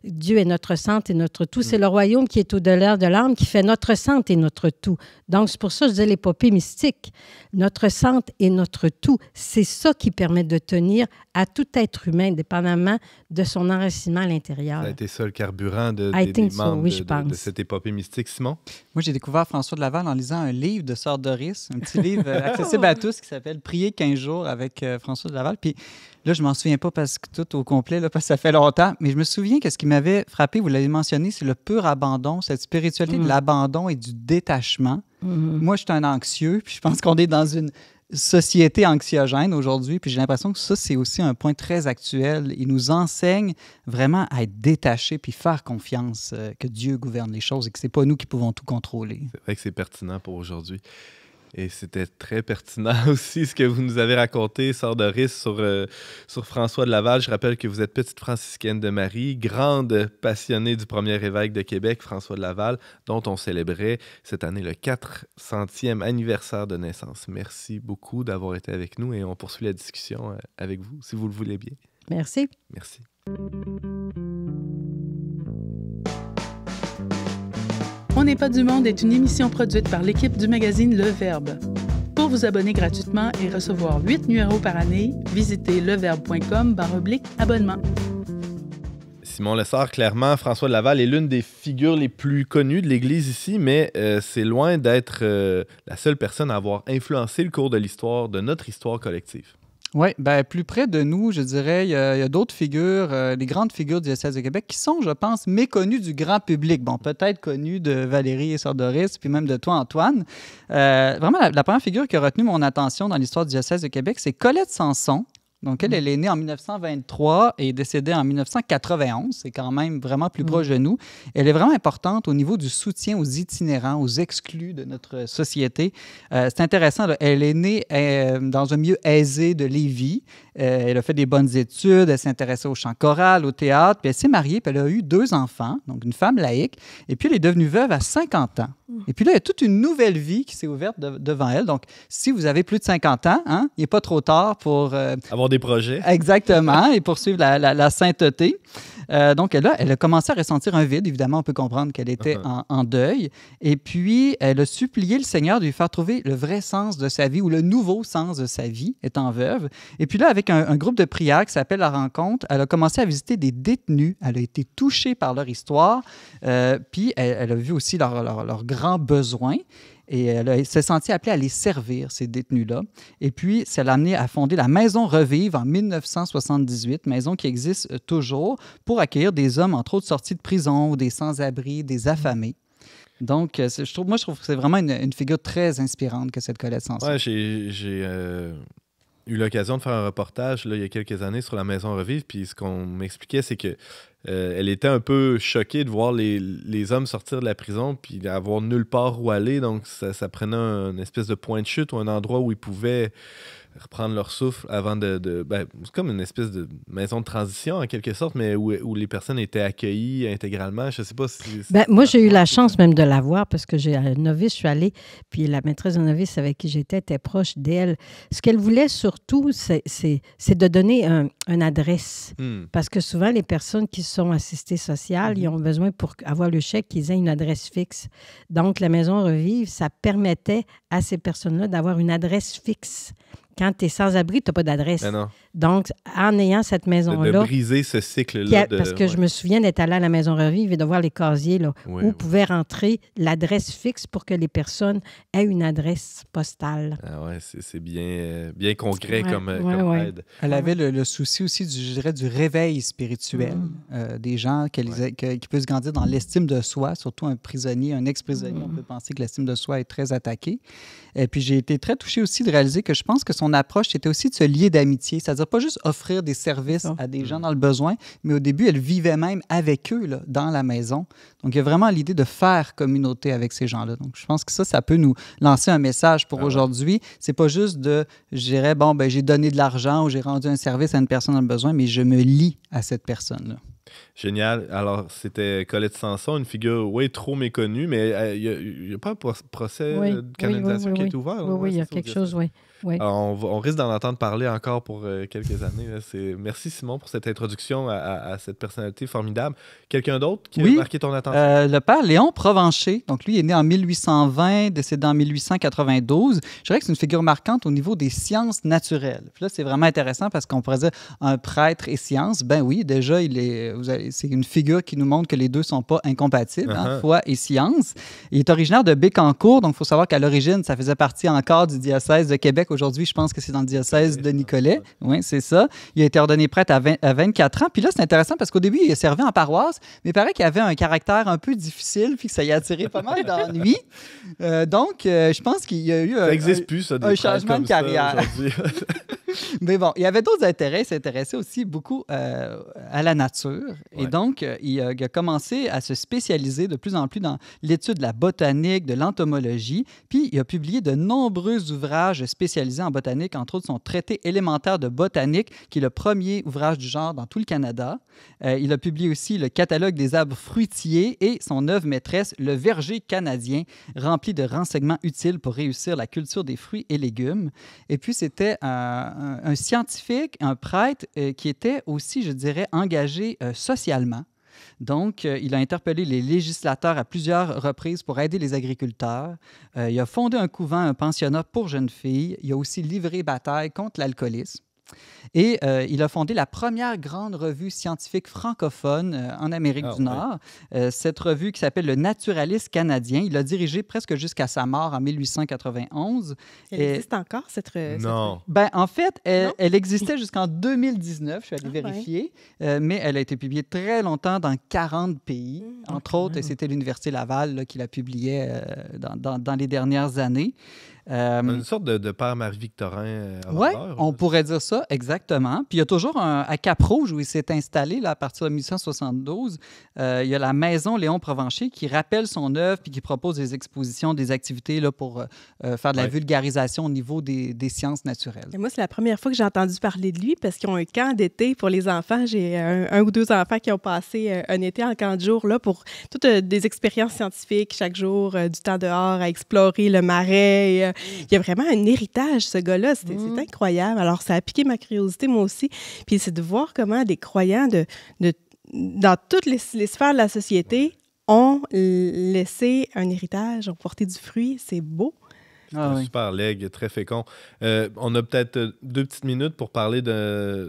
Dieu est notre centre et notre tout. C'est le royaume qui est au-delà de l'âme qui fait notre centre et notre tout. Donc, c'est pour ça que je disais l'épopée mystique. Notre centre et notre tout. C'est ça qui permet de tenir à tout être humain, dépendamment de son enracinement à l'intérieur. Ça a été ça le carburant des membres de cette épopée mystique. Simon? Moi, j'ai découvert François de Laval en lisant un livre de Sœur Doris, un petit livre accessible à tous qui s'appelle « Prier 15 jours » avec François de Laval. Puis là, je m'en souviens pas parce que tout au complet, là, parce que ça fait longtemps, mais je me souviens que ce qui m'avait frappé, vous l'avez mentionné, c'est le pur abandon, cette spiritualité de l'abandon et du détachement. Moi, je suis un anxieux, puis je pense qu'on est dans une société anxiogène aujourd'hui, puis j'ai l'impression que ça, c'est aussi un point très actuel. Il nous enseigne vraiment à être détachés puis faire confiance que Dieu gouverne les choses et que c'est pas nous qui pouvons tout contrôler. C'est vrai que c'est pertinent pour aujourd'hui. Et c'était très pertinent aussi ce que vous nous avez raconté, Sœur Doris, sur François de Laval. Je rappelle que vous êtes petite franciscaine de Marie, grande passionnée du premier évêque de Québec, François de Laval, dont on célébrait cette année le 400e anniversaire de naissance. Merci beaucoup d'avoir été avec nous et on poursuit la discussion avec vous, si vous le voulez bien. Merci. Merci. On n'est pas du monde est une émission produite par l'équipe du magazine Le Verbe. Pour vous abonner gratuitement et recevoir 8 numéros par année, visitez leverbe.com/abonnement. Simon Lessard, clairement, François de Laval est l'une des figures les plus connues de l'Église ici, mais c'est loin d'être la seule personne à avoir influencé le cours de l'histoire, de notre histoire collective. Oui, bien, plus près de nous, je dirais, il y a d'autres figures, les grandes figures du diocèse de Québec qui sont, je pense, méconnues du grand public. Bon, peut-être connues de Valérie et Sœur Doris, puis même de toi, Antoine. Vraiment, la première figure qui a retenu mon attention dans l'histoire du diocèse de Québec, c'est Colette Sanson. Donc, elle est née en 1923 et décédée en 1991. C'est quand même vraiment plus proche de nous. Elle est vraiment importante au niveau du soutien aux itinérants, aux exclus de notre société. C'est intéressant, là. Elle est née dans un milieu aisé de Lévis. Elle a fait des bonnes études. Elle s'intéressait au chant choral, au théâtre. Puis elle s'est mariée, puis elle a eu 2 enfants, donc une femme laïque. Et puis, elle est devenue veuve à 50 ans. Et puis là, il y a toute une nouvelle vie qui s'est ouverte devant elle. Donc, si vous avez plus de 50 ans, hein, il n'est pas trop tard pour... avoir des projets. Exactement, et poursuivre la sainteté. Donc, elle a commencé à ressentir un vide. Évidemment, on peut comprendre qu'elle était en deuil. Et puis, elle a supplié le Seigneur de lui faire trouver le vrai sens de sa vie ou le nouveau sens de sa vie, étant veuve. Et puis là, avec un groupe de prière qui s'appelle La Rencontre, elle a commencé à visiter des détenus. Elle a été touchée par leur histoire. Puis, elle a vu aussi leurs grands besoins. Et elle s'est sentie appelée à les servir, ces détenus-là. Et puis, ça l'a amenée à fonder la Maison Revive en 1978, maison qui existe toujours, pour accueillir des hommes, entre autres, sortis de prison ou des sans-abri, des affamés. Donc, je trouve que c'est vraiment une figure très inspirante que cette Colette Sanson. Oui, j'ai eu l'occasion de faire un reportage là, il y a quelques années sur la Maison Revive, puis ce qu'on m'expliquait, c'est que elle était un peu choquée de voir les hommes sortir de la prison puis d'avoir nulle part où aller. Donc, ça prenait une espèce de point de chute ou un endroit où ils pouvaient reprendre leur souffle avant c'est comme une espèce de maison de transition, en quelque sorte, mais où les personnes étaient accueillies intégralement. Je ne sais pas si... moi, j'ai eu la chance même de la voir parce que j'ai un novice, je suis allée, puis la maîtresse de novice avec qui j'étais était proche d'elle. Ce qu'elle voulait surtout, c'est de donner une adresse. Parce que souvent, les personnes qui sont assistées sociales, ils ont besoin, pour avoir le chèque, qu'ils aient une adresse fixe. Donc, la Maison Revive, ça permettait à ces personnes-là d'avoir une adresse fixe. Quand tu es sans-abri, tu n'as pas d'adresse. Donc, en ayant cette maison-là... De briser ce cycle-là. Parce que je me souviens d'être allée à la Maison Revive et de voir les casiers là, où pouvait rentrer l'adresse fixe pour que les personnes aient une adresse postale. Ah ouais, c'est bien concret comme aide. Elle avait le souci aussi, du réveil spirituel des gens, qui puissent grandir dans l'estime de soi, surtout un prisonnier, un ex-prisonnier. On peut penser que l'estime de soi est très attaquée. Et puis, j'ai été très touchée aussi de réaliser que je pense que son approche, c'était aussi de se lier d'amitié. C'est-à-dire c'est-à-dire pas juste offrir des services à des gens dans le besoin, mais au début, elle vivait même avec eux là, dans la maison. Donc, il y a vraiment l'idée de faire communauté avec ces gens-là. Donc, je pense que ça peut nous lancer un message pour aujourd'hui. C'est pas juste de, je dirais, bon, ben, j'ai donné de l'argent ou j'ai rendu un service à une personne dans le besoin, mais je me lie à cette personne-là. Génial. Alors, c'était Colette Sanson, une figure, trop méconnue, mais il n'y a pas un procès de canonisation qui est ouvert? Oui, il y a quelque chose, oui. Alors, on risque d'en entendre parler encore pour quelques années. Merci, Simon, pour cette introduction à cette personnalité formidable. Quelqu'un d'autre qui a marqué ton attention? Le père Léon Provencher. Donc, lui, il est né en 1820, décédé en 1892. Je dirais que c'est une figure marquante au niveau des sciences naturelles. Puis là, c'est vraiment intéressant parce qu'on pourrait dire un prêtre et science. Ben oui, déjà, c'est une figure qui nous montre que les deux ne sont pas incompatibles, foi et science. Il est originaire de Bécancour. Donc, il faut savoir qu'à l'origine, ça faisait partie encore du diocèse de Québec. Aujourd'hui, je pense que c'est dans le diocèse de Nicolet. Oui, c'est ça. Il a été ordonné prêtre à 24 ans. Puis là, c'est intéressant parce qu'au début, il a servi en paroisse, mais il paraît qu'il avait un caractère un peu difficile, puis que ça y a attiré pas mal d'ennuis. Donc, je pense qu'il y a eu un changement de carrière. Mais bon, il y avait d'autres intérêts. Il s'intéressait aussi beaucoup à la nature. Et donc, il a commencé à se spécialiser de plus en plus dans l'étude de la botanique, de l'entomologie. Puis, il a publié de nombreux ouvrages spécialisés en botanique, entre autres son traité élémentaire de botanique, qui est le premier ouvrage du genre dans tout le Canada. Il a publié aussi le catalogue des arbres fruitiers et son œuvre maîtresse, le verger canadien, rempli de renseignements utiles pour réussir la culture des fruits et légumes. Et puis, c'était un scientifique, un prêtre qui était aussi, je dirais, engagé socialement. Donc, il a interpellé les législateurs à plusieurs reprises pour aider les agriculteurs. Il a fondé un couvent, un pensionnat pour jeunes filles. Il a aussi livré bataille contre l'alcoolisme. Et il a fondé la première grande revue scientifique francophone en Amérique du Nord. Cette revue qui s'appelle Le Naturaliste canadien. Il l'a dirigée presque jusqu'à sa mort en 1891. Elle existe encore, cette revue? Non. Ben, en fait, elle existait jusqu'en 2019, je suis allé vérifier, mais elle a été publiée très longtemps dans 40 pays. Entre autres, c'était l'Université Laval là, qui la publiait dans les dernières années. Une sorte de père Marie-Victorin. Oui, on pourrait dire ça, exactement. Puis il y a toujours à Cap-Rouge, où il s'est installé là, à partir de 1872, il y a la maison Léon Provencher qui rappelle son œuvre puis qui propose des expositions, des activités là, pour faire de la vulgarisation au niveau des sciences naturelles. Et moi, c'est la première fois que j'ai entendu parler de lui parce qu'ils ont un camp d'été pour les enfants. J'ai un ou deux enfants qui ont passé un été en camp de jour là, pour toutes des expériences scientifiques chaque jour, du temps dehors à explorer le marais. Il y a vraiment un héritage, ce gars-là. C'est incroyable. Alors, ça a piqué ma curiosité, moi aussi. Puis c'est de voir comment des croyants dans toutes les sphères de la société ont laissé un héritage, ont porté du fruit. C'est beau. Super legs, très fécond. On a peut-être 2 petites minutes pour parler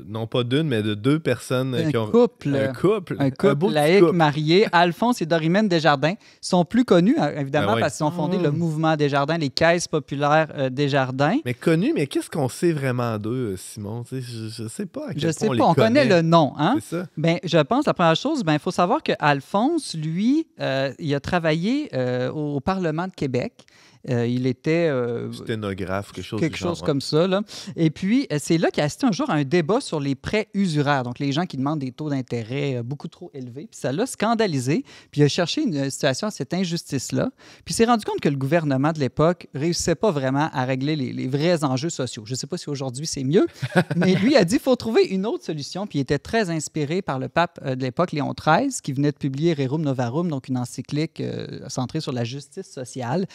non pas d'une, mais de 2 personnes qui ont... Un couple laïque marié. Alphonse et Dorimène Desjardins sont plus connus, évidemment, parce qu'ils ont fondé le mouvement Desjardins, les caisses populaires Desjardins. Mais connus, mais qu'est-ce qu'on sait vraiment d'eux, Simon? Je ne sais pas à quel point on les connaît. On connaît le nom. Hein? C'est ça? Ben, je pense, la première chose, il faut savoir qu'Alphonse, lui, il a travaillé au Parlement de Québec. Il était... sténographe, quelque chose comme ça. Là. Et puis, c'est là qu'il a assisté un jour à un débat sur les prêts usuraires, donc les gens qui demandent des taux d'intérêt beaucoup trop élevés. Puis ça l'a scandalisé. Puis il a cherché une situation à cette injustice-là. Puis il s'est rendu compte que le gouvernement de l'époque ne réussissait pas vraiment à régler les vrais enjeux sociaux. Je ne sais pas si aujourd'hui c'est mieux, mais lui a dit qu'il faut trouver une autre solution. Puis il était très inspiré par le pape de l'époque, Léon XIII, qui venait de publier Rerum Novarum, donc une encyclique centrée sur la justice sociale.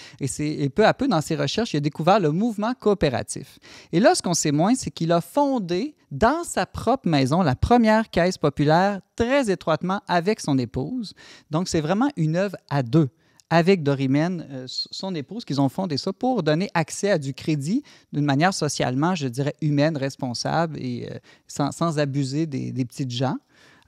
Et peu à peu, dans ses recherches, il a découvert le mouvement coopératif. Et là, ce qu'on sait moins, c'est qu'il a fondé dans sa propre maison la première caisse populaire très étroitement avec son épouse. Donc, c'est vraiment une œuvre à deux. Avec Dorimène, son épouse, qu'ils ont fondé ça pour donner accès à du crédit d'une manière socialement, je dirais, humaine, responsable et sans abuser des petites gens.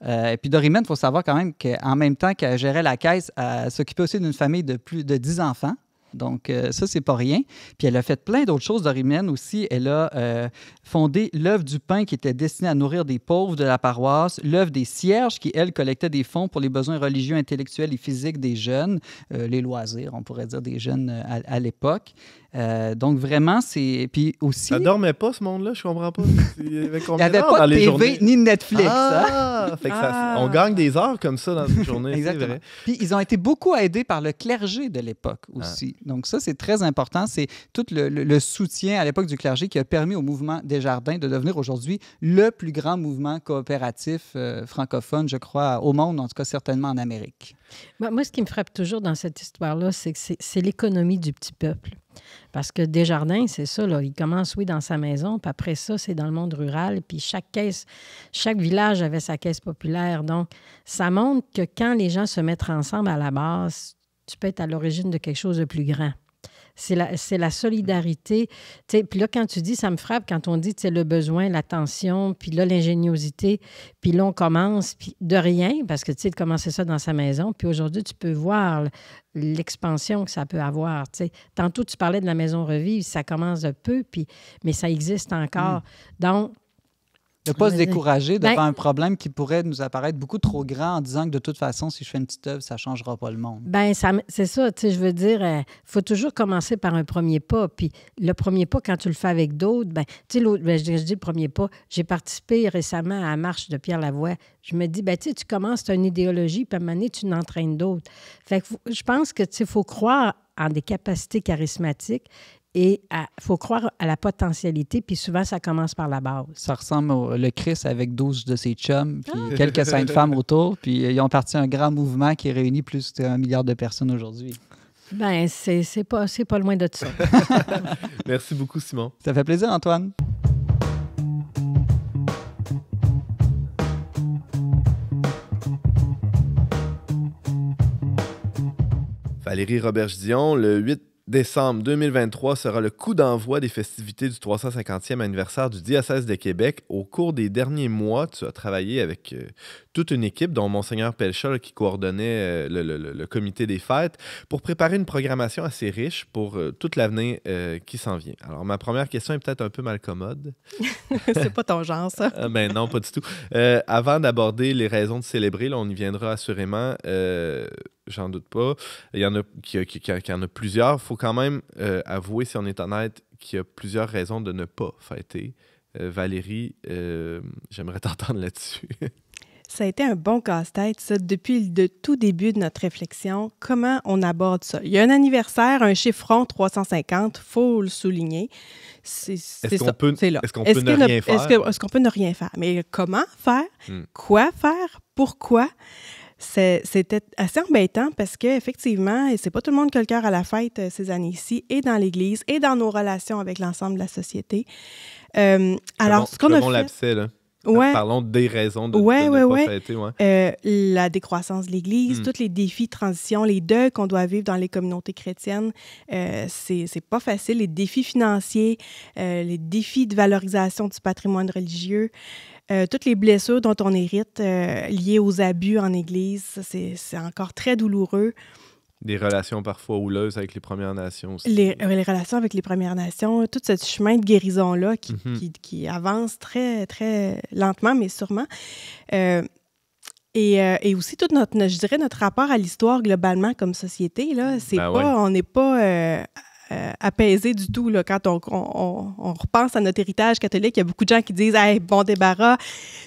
Et puis Dorimène, il faut savoir quand même qu'en même temps qu'elle gérait la caisse, elle s'occupait aussi d'une famille de plus de 10 enfants. Donc, ça, c'est pas rien. Puis elle a fait plein d'autres choses d'Orimène aussi. Elle a fondé l'œuvre du pain qui était destinée à nourrir des pauvres de la paroisse, l'œuvre des cierges qui, elle, collectait des fonds pour les besoins religieux, intellectuels et physiques des jeunes, les loisirs, on pourrait dire, des jeunes à l'époque. Donc, vraiment, c'est... Puis aussi... Ça dormait pas, ce monde-là? Je comprends pas. Il y avait pas de TV ni de Netflix. On gagne des heures comme ça dans une journée. Exactement. C'est vrai. Puis, ils ont été beaucoup aidés par le clergé de l'époque aussi. Donc, ça, c'est très important. C'est tout le soutien à l'époque du clergé qui a permis au mouvement Desjardins de devenir aujourd'hui le plus grand mouvement coopératif francophone, je crois, au monde, en tout cas certainement en Amérique. Moi, ce qui me frappe toujours dans cette histoire-là, c'est que c'est l'économie du petit peuple. Parce que Desjardins, c'est ça, là, il commence, oui, dans sa maison, puis après ça, c'est dans le monde rural, puis chaque village avait sa caisse populaire. Donc, ça montre que quand les gens se mettent ensemble à la base, tu peux être à l'origine de quelque chose de plus grand. C'est la solidarité. Puis là, quand tu dis, ça me frappe, quand on dit le besoin, l'attention, puis là, l'ingéniosité, puis là, on commence, puis de rien, parce que tu sais, de commencer ça dans sa maison, puis aujourd'hui, tu peux voir l'expansion que ça peut avoir. Tantôt, tu parlais de la maison Revive, ça commence de peu, mais ça existe encore. Donc, ne pas se décourager devant un problème qui pourrait nous apparaître beaucoup trop grand en disant que de toute façon, si je fais une petite œuvre, ça ne changera pas le monde. Bien, c'est ça. Je veux dire, il faut toujours commencer par un premier pas. Puis le premier pas, quand tu le fais avec d'autres, je dis le premier pas. J'ai participé récemment à la marche de Pierre Lavoie. Je me dis, tu commences, tu as une idéologie, puis à un moment donné, tu en entraînes d'autres. Fait que je pense que faut croire en des capacités charismatiques. Et il faut croire à la potentialité, puis souvent, ça commence par la base. Ça ressemble au Christ avec 12 de ses chums, puis quelques saintes femmes autour, puis ils ont parti un grand mouvement qui réunit plus d'1 milliard de personnes aujourd'hui. Bien, c'est pas loin de ça. Merci beaucoup, Simon. Ça fait plaisir, Antoine. Valérie Roberge-Dion, le 8 décembre 2023 sera le coup d'envoi des festivités du 350e anniversaire du diocèse de Québec. Au cours des derniers mois, tu as travaillé avec toute une équipe, dont Monseigneur Pelcha, qui coordonnait le comité des fêtes, pour préparer une programmation assez riche pour toute l'avenir qui s'en vient. Alors, ma première question est peut-être un peu malcommode. C'est pas ton genre, ça. Ben non, pas du tout. Avant d'aborder les raisons de célébrer, là, on y viendra assurément. J'en doute pas. Il y en a qui en a plusieurs. Il faut quand même avouer, si on est honnête, qu'il y a plusieurs raisons de ne pas fêter. Valérie, j'aimerais t'entendre là-dessus. Ça a été un bon casse-tête, ça, depuis le tout début de notre réflexion. Comment on aborde ça? Il y a un anniversaire, un chiffron 350, il faut le souligner. Est-ce qu'on peut ne rien faire? Est-ce qu'on peut ne rien faire? Mais comment faire? Quoi faire? Pourquoi? C'était assez embêtant parce qu'effectivement, c'est pas tout le monde qui a le cœur à la fête ces années-ci, et dans l'Église, et dans nos relations avec l'ensemble de la société. Alors, ce qu'on a fait... l'abcès, là. Ouais. Parlons des raisons de ne pas fêter. Ouais. La décroissance de l'Église, tous les défis de transition, les deuils qu'on doit vivre dans les communautés chrétiennes, c'est pas facile. Les défis financiers, les défis de valorisation du patrimoine religieux, toutes les blessures dont on hérite liées aux abus en Église, c'est encore très douloureux. Des relations parfois houleuses avec les Premières Nations aussi. Les relations avec les Premières Nations, tout ce chemin de guérison-là qui avance très, très lentement, mais sûrement. Et aussi tout notre rapport à l'histoire globalement comme société, là, on n'est pas apaisé du tout. Là, quand on repense à notre héritage catholique, il y a beaucoup de gens qui disent « Hey, bon débarras,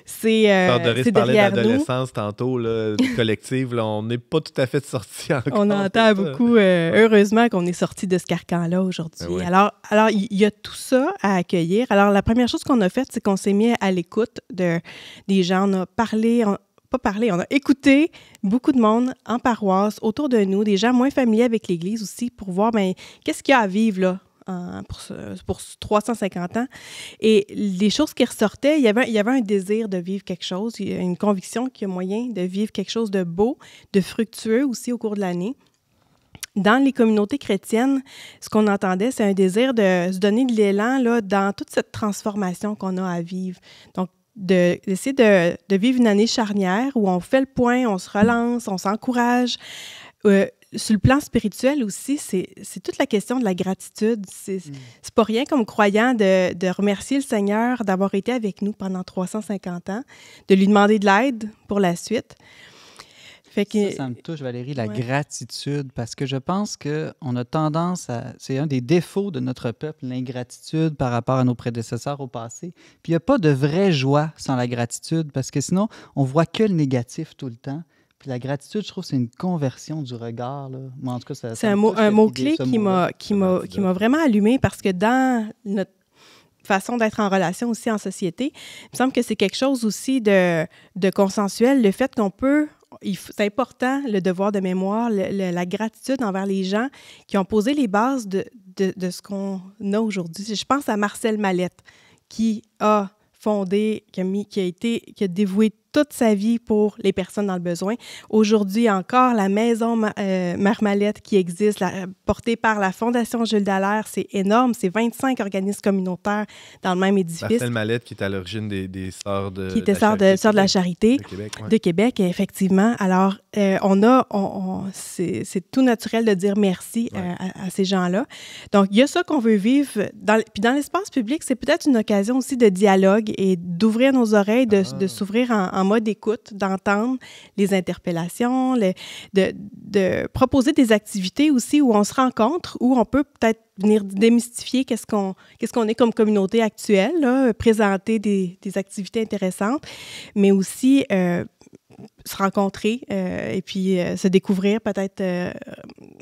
c'est derrière nous. » Doris parlait d'adolescence tantôt, là, collective. Là, on n'est pas tout à fait sorti encore. On entend beaucoup, heureusement, qu'on est sorti de ce carcan-là aujourd'hui. Oui. Alors, il y a tout ça à accueillir. Alors, la première chose qu'on a faite, c'est qu'on s'est mis à l'écoute des gens. On a parlé... on a écouté beaucoup de monde en paroisse, autour de nous, des gens moins familiers avec l'Église aussi, pour voir qu'est-ce qu'il y a à vivre là, pour 350 ans. Et les choses qui ressortaient, il y avait un désir de vivre quelque chose, il y a une conviction qu'il y a moyen de vivre quelque chose de beau, de fructueux aussi au cours de l'année. Dans les communautés chrétiennes, ce qu'on entendait, c'est un désir de se donner de l'élan là, dans toute cette transformation qu'on a à vivre. Donc, d'essayer de vivre une année charnière où on fait le point, on se relance, on s'encourage. sur le plan spirituel aussi, c'est toute la question de la gratitude. C'est pas rien comme croyant de remercier le Seigneur d'avoir été avec nous pendant 350 ans, de lui demander de l'aide pour la suite. Fait que, ça me touche, Valérie, la gratitude, parce que je pense qu'on a tendance à... C'est un des défauts de notre peuple, l'ingratitude par rapport à nos prédécesseurs au passé. Puis il n'y a pas de vraie joie sans la gratitude, parce que sinon, on voit que le négatif tout le temps. Puis la gratitude, je trouve, c'est une conversion du regard. Là. Moi, en tout cas, c'est un mot-clé qui m'a vraiment allumé, parce que dans notre façon d'être en relation aussi en société, il me semble que c'est quelque chose aussi de consensuel, le fait qu'on peut... C'est important, le devoir de mémoire, la gratitude envers les gens qui ont posé les bases de ce qu'on a aujourd'hui. Je pense à Marcel Mallette, qui a fondé, qui a dévoué toute sa vie pour les personnes dans le besoin. Aujourd'hui encore, la maison Mère Mallette qui existe, portée par la Fondation Jules Dallaire, c'est énorme. C'est 25 organismes communautaires dans le même édifice. Marcel Mallette qui est à l'origine des Sœurs de qui était Sœurs de la Charité de Québec, effectivement. Alors, c'est tout naturel de dire merci à ces gens-là. Donc, il y a ça qu'on veut vivre. Puis dans l'espace public, c'est peut-être une occasion aussi de dialogue et d'ouvrir nos oreilles, de s'ouvrir en mode écoute, d'entendre les interpellations, de proposer des activités aussi où on se rencontre, où on peut peut-être venir démystifier qu'est-ce qu'on est comme communauté actuelle, là, présenter des activités intéressantes, mais aussi se rencontrer et puis se découvrir, peut-être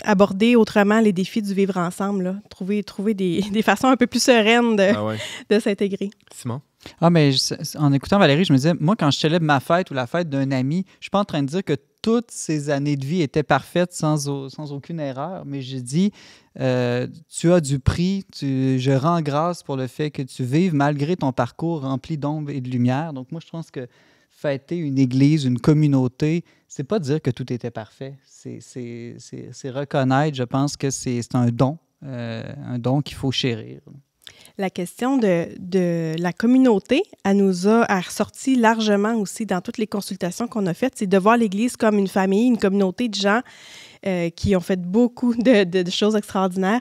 aborder autrement les défis du vivre ensemble, là, trouver des façons un peu plus sereines de s'intégrer. Simon? Ah, mais en écoutant Valérie, je me disais, moi, quand je célèbre ma fête ou la fête d'un ami, je ne suis pas en train de dire que toutes ces années de vie étaient parfaites sans aucune erreur, mais je dis, tu as du prix, je rends grâce pour le fait que tu vives malgré ton parcours rempli d'ombre et de lumière. Donc, moi, je pense que fêter une église, une communauté, c'est pas dire que tout était parfait. C'est reconnaître, je pense que c'est un don qu'il faut chérir. La question de la communauté, elle nous a ressorti largement aussi dans toutes les consultations qu'on a faites. C'est de voir l'Église comme une famille, une communauté de gens qui ont fait beaucoup de choses extraordinaires,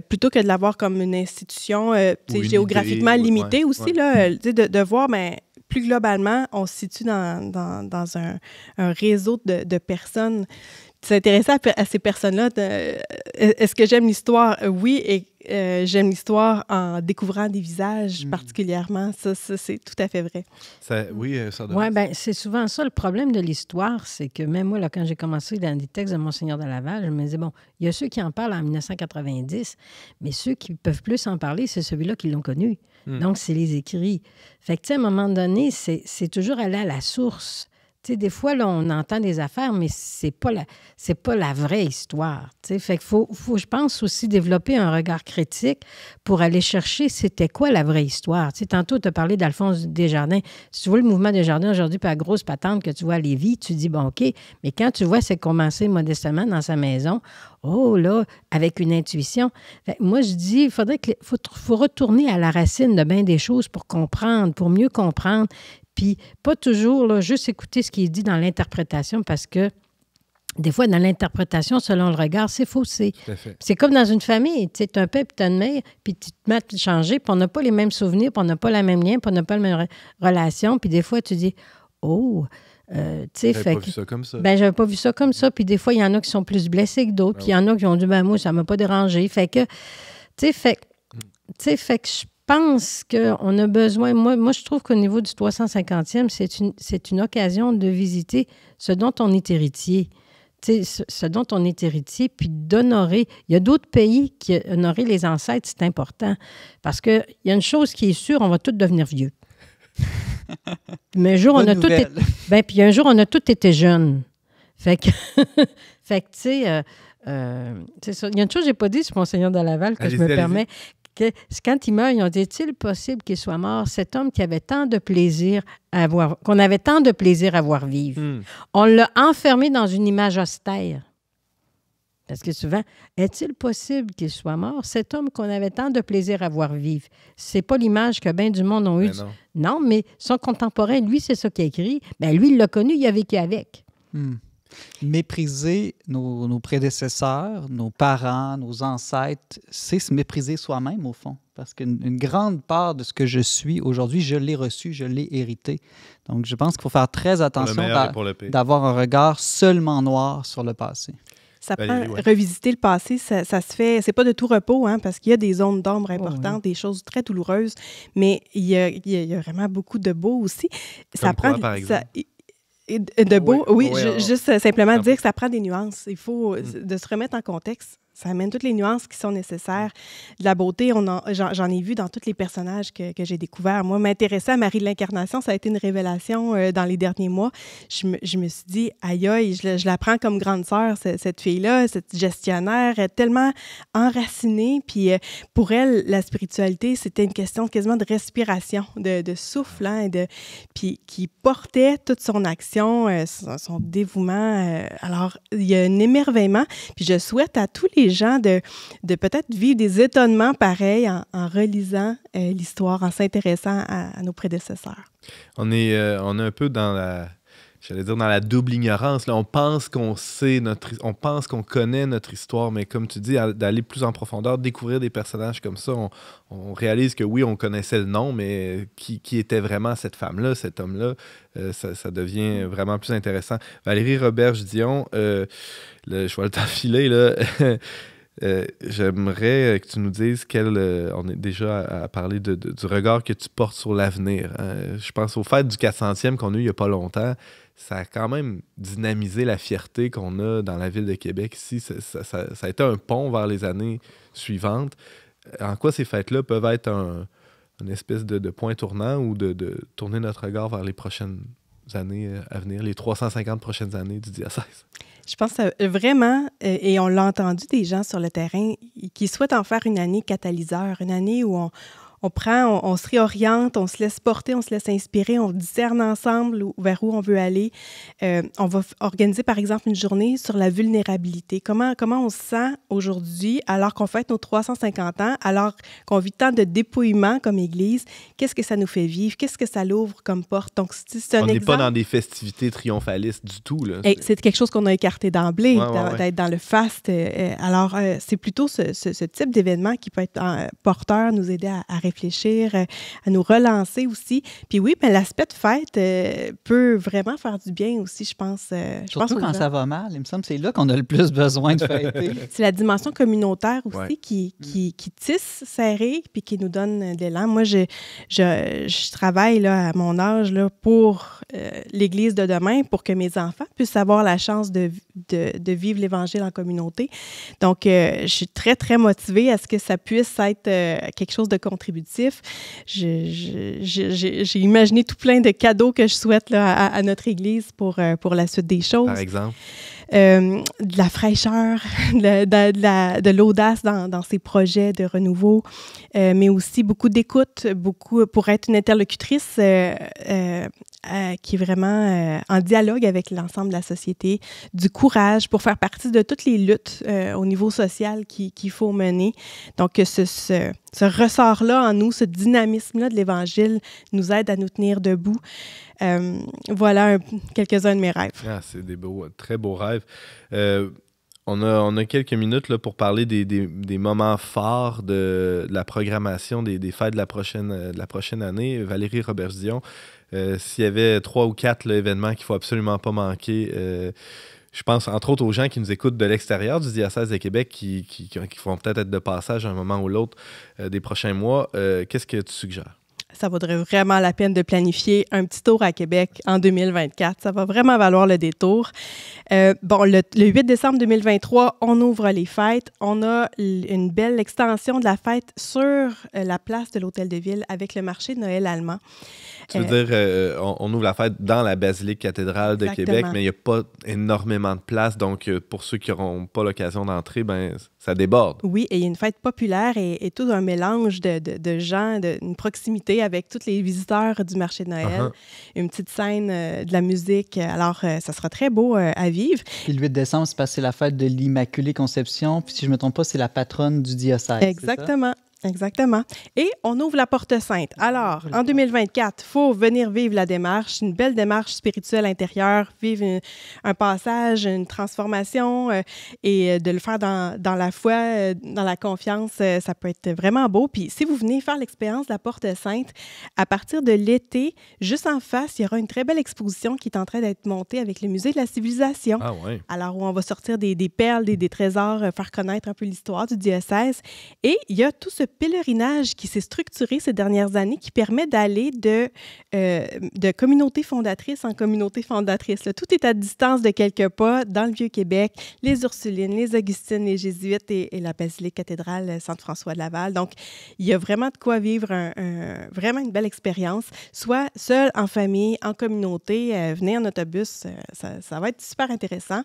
plutôt que de la voir comme une institution géographiquement limitée aussi. Là, de voir, mais plus globalement, on se situe dans un réseau de personnes. S'intéresser à ces personnes-là, est-ce que j'aime l'histoire? Oui, et j'aime l'histoire en découvrant des visages particulièrement. Ça, c'est tout à fait vrai. Oui, c'est souvent ça le problème de l'histoire, c'est que même moi, là, quand j'ai commencé dans des textes de Monseigneur de Laval, je me disais, bon, il y a ceux qui en parlent en 1990, mais ceux qui peuvent plus en parler, c'est celui-là qui l'ont connu. Donc, c'est les écrits. Fait que, tu sais, à un moment donné, c'est toujours aller à la source. Tu sais, des fois, là, on entend des affaires, mais c'est pas la vraie histoire. Tu sais, fait qu'il faut, je pense, aussi développer un regard critique pour aller chercher c'était quoi la vraie histoire. Tu sais, tantôt, tu as parlé d'Alphonse Desjardins. Si tu vois le mouvement Desjardins aujourd'hui, puis la grosse patente que tu vois à Lévis, tu dis, bon, OK, mais quand tu vois c'est commencer modestement dans sa maison, oh là, avec une intuition. Fait, moi, je dis, il faut retourner à la racine de bien des choses pour comprendre, pour mieux comprendre. Puis pas toujours là, juste écouter ce qui est dit dans l'interprétation, parce que des fois, dans l'interprétation, selon le regard, c'est faussé. C'est comme dans une famille. Tu sais, un père puis tu as une mère, puis tu te mets à te changer, puis on n'a pas les mêmes souvenirs, puis on n'a pas la même lien, puis on n'a pas la même relation. Puis des fois, tu dis, oh... tu sais, j'avais pas vu ça comme ça. Ben, j'avais pas vu ça comme ça. Puis des fois, il y en a qui sont plus blessés que d'autres. Puis il y en a qui ont dit, ben moi, ça m'a pas dérangé. Fait que, tu sais, fait que je pense qu'on a besoin... Moi, je trouve qu'au niveau du 350e, c'est une occasion de visiter ce dont on est héritier. Tu sais, ce dont on est héritier, puis d'honorer... Il y a d'autres pays qui honorer les ancêtres, c'est important. Parce qu'il y a une chose qui est sûre, on va tous devenir vieux. Mais un jour, puis un jour, on a tous été jeunes. Fait que, tu sais, c'est ça. Il y a une chose que je n'ai pas dit sur Monseigneur de Laval que je me permets... Quand il meurt, ils ont dit, est-il possible qu'il soit mort, cet homme qui avait tant de plaisir à voir, qu'on avait tant de plaisir à voir vivre? On l'a enfermé dans une image austère. Parce que souvent, est-il possible qu'il soit mort, cet homme qu'on avait tant de plaisir à voir vivre? C'est pas l'image que bien du monde ont eue. Non, mais son contemporain, lui, c'est ça qu'il a écrit. Bien, lui, il l'a connu, il a vécu avec. Mépriser nos prédécesseurs, nos parents, nos ancêtres, c'est se mépriser soi-même, au fond. Parce qu'une grande part de ce que je suis aujourd'hui, je l'ai reçu, je l'ai hérité. Donc, je pense qu'il faut faire très attention d'avoir un regard seulement noir sur le passé. Ça prend revisiter le passé, ça se fait, c'est pas de tout repos, hein, parce qu'il y a des zones d'ombre importantes, des choses très douloureuses, mais il y a vraiment beaucoup de beau aussi. Ça prend quoi, par exemple? De beau, juste simplement dire que ça prend des nuances. Il faut de se remettre en contexte. Ça amène toutes les nuances qui sont nécessaires. De la beauté, j'en ai vu dans tous les personnages que j'ai découverts. Moi, m'intéresser à Marie de l'Incarnation, ça a été une révélation dans les derniers mois. Je me suis dit, aïe, aïe, je la prends comme grande sœur, cette fille-là, cette gestionnaire, tellement enracinée. Puis pour elle, la spiritualité, c'était une question quasiment de respiration, de souffle, hein, puis qui portait toute son action, son dévouement. Alors, il y a un émerveillement. Puis je souhaite à tous les gens de peut-être vivre des étonnements pareils en relisant l'histoire, en s'intéressant à nos prédécesseurs. On est un peu dans la double ignorance. Là, on pense qu'on sait on pense qu'on connaît notre histoire, mais comme tu dis, d'aller plus en profondeur, découvrir des personnages comme ça, on réalise que oui, on connaissait le nom, mais qui était vraiment cette femme-là, cet homme-là, ça devient vraiment plus intéressant. Valérie Roberge-Dion, je vais le t'enfiler, là. J'aimerais que tu nous dises on est déjà à parler du regard que tu portes sur l'avenir. Je pense aux fêtes du 400e qu'on a eu il n'y a pas longtemps. Ça a quand même dynamisé la fierté qu'on a dans la ville de Québec ici. Ça a été un pont vers les années suivantes. En quoi ces fêtes-là peuvent être une espèce de point tournant ou de tourner notre regard vers les prochaines années à venir, les 350 prochaines années du diocèse? Je pense vraiment, et on l'a entendu des gens sur le terrain, qui souhaitent en faire une année catalyseur, une année où on se réoriente, on se laisse porter, on se laisse inspirer, on discerne ensemble vers où on veut aller. On va organiser, par exemple, une journée sur la vulnérabilité. Comment on se sent aujourd'hui, alors qu'on fête nos 350 ans, alors qu'on vit tant de dépouillement comme Église? Qu'est-ce que ça nous fait vivre? Qu'est-ce que ça l'ouvre comme porte? Donc, c'est on n'est pas dans des festivités triomphalistes du tout. Là. C'est quelque chose qu'on a écarté d'emblée, d'être dans le faste. Alors, c'est plutôt ce type d'événement qui peut être porteur, nous aider à réfléchir, à nous relancer aussi. Puis oui, mais l'aspect de fête peut vraiment faire du bien aussi, je pense. Surtout quand ça va mal. Il me semble que c'est là qu'on a le plus besoin de fêter. C'est la dimension communautaire aussi qui tisse serré puis qui nous donne de l'élan. Moi, je travaille là, à mon âge là, pour l'Église de demain, pour que mes enfants puissent avoir la chance de vivre l'Évangile en communauté. Donc, je suis très, très motivée à ce que ça puisse être quelque chose de contributif. J'ai imaginé tout plein de cadeaux que je souhaite là, à notre Église pour la suite des choses. Par exemple? De la fraîcheur, de l'audace dans ces projets de renouveau, mais aussi beaucoup d'écoute, beaucoup pour être une interlocutrice qui est vraiment en dialogue avec l'ensemble de la société, du courage pour faire partie de toutes les luttes au niveau social qu'il faut mener. Donc, ce ressort-là en nous, ce dynamisme-là de l'Évangile nous aide à nous tenir debout. Voilà quelques-uns de mes rêves. Ah, c'est des très beaux rêves. On a quelques minutes là, pour parler des moments forts de la programmation des fêtes de la prochaine année. Valérie Roberge-Dion, s'il y avait 3 ou 4 événements qu'il ne faut absolument pas manquer, je pense entre autres aux gens qui nous écoutent de l'extérieur du diocèse de Québec qui vont peut-être être de passage à un moment ou l'autre des prochains mois. Qu'est-ce que tu suggères? Ça vaudrait vraiment la peine de planifier un petit tour à Québec en 2024. Ça va vraiment valoir le détour. Le 8 décembre 2023, on ouvre les fêtes. On a une belle extension de la fête sur la place de l'Hôtel de Ville avec le marché de Noël allemand. Tu veux dire, on ouvre la fête dans la basilique cathédrale de Québec, mais il n'y a pas énormément de place. Donc, pour ceux qui n'auront pas l'occasion d'entrer, ça déborde. Oui, et il y a une fête populaire et tout un mélange de gens, une proximité avec tous les visiteurs du marché de Noël. Une petite scène, de la musique. Alors, ça sera très beau à vivre. Puis le 8 décembre, c'est la fête de l'Immaculée Conception. Puis si je ne me trompe pas, c'est la patronne du diocèse. Exactement. Exactement. Et on ouvre la porte sainte. Alors, en 2024, il faut venir vivre la démarche, une belle démarche spirituelle intérieure, vivre un passage, une transformation et de le faire dans la foi, dans la confiance, ça peut être vraiment beau. Puis si vous venez faire l'expérience de la porte sainte, à partir de l'été, juste en face, il y aura une très belle exposition qui est en train d'être montée avec le Musée de la civilisation. Ah ouais. Alors, où on va sortir des perles, des trésors, faire connaître un peu l'histoire du diocèse. Et il y a tout ce pèlerinage qui s'est structuré ces dernières années qui permet d'aller de communauté fondatrice en communauté fondatrice. Là, tout est à distance de quelques pas dans le Vieux-Québec, les Ursulines, les Augustines, les Jésuites et la basilique cathédrale Saint-François de Laval. Donc, il y a vraiment de quoi vivre vraiment une belle expérience, soit seul, en famille, en communauté, venez en autobus, ça va être super intéressant.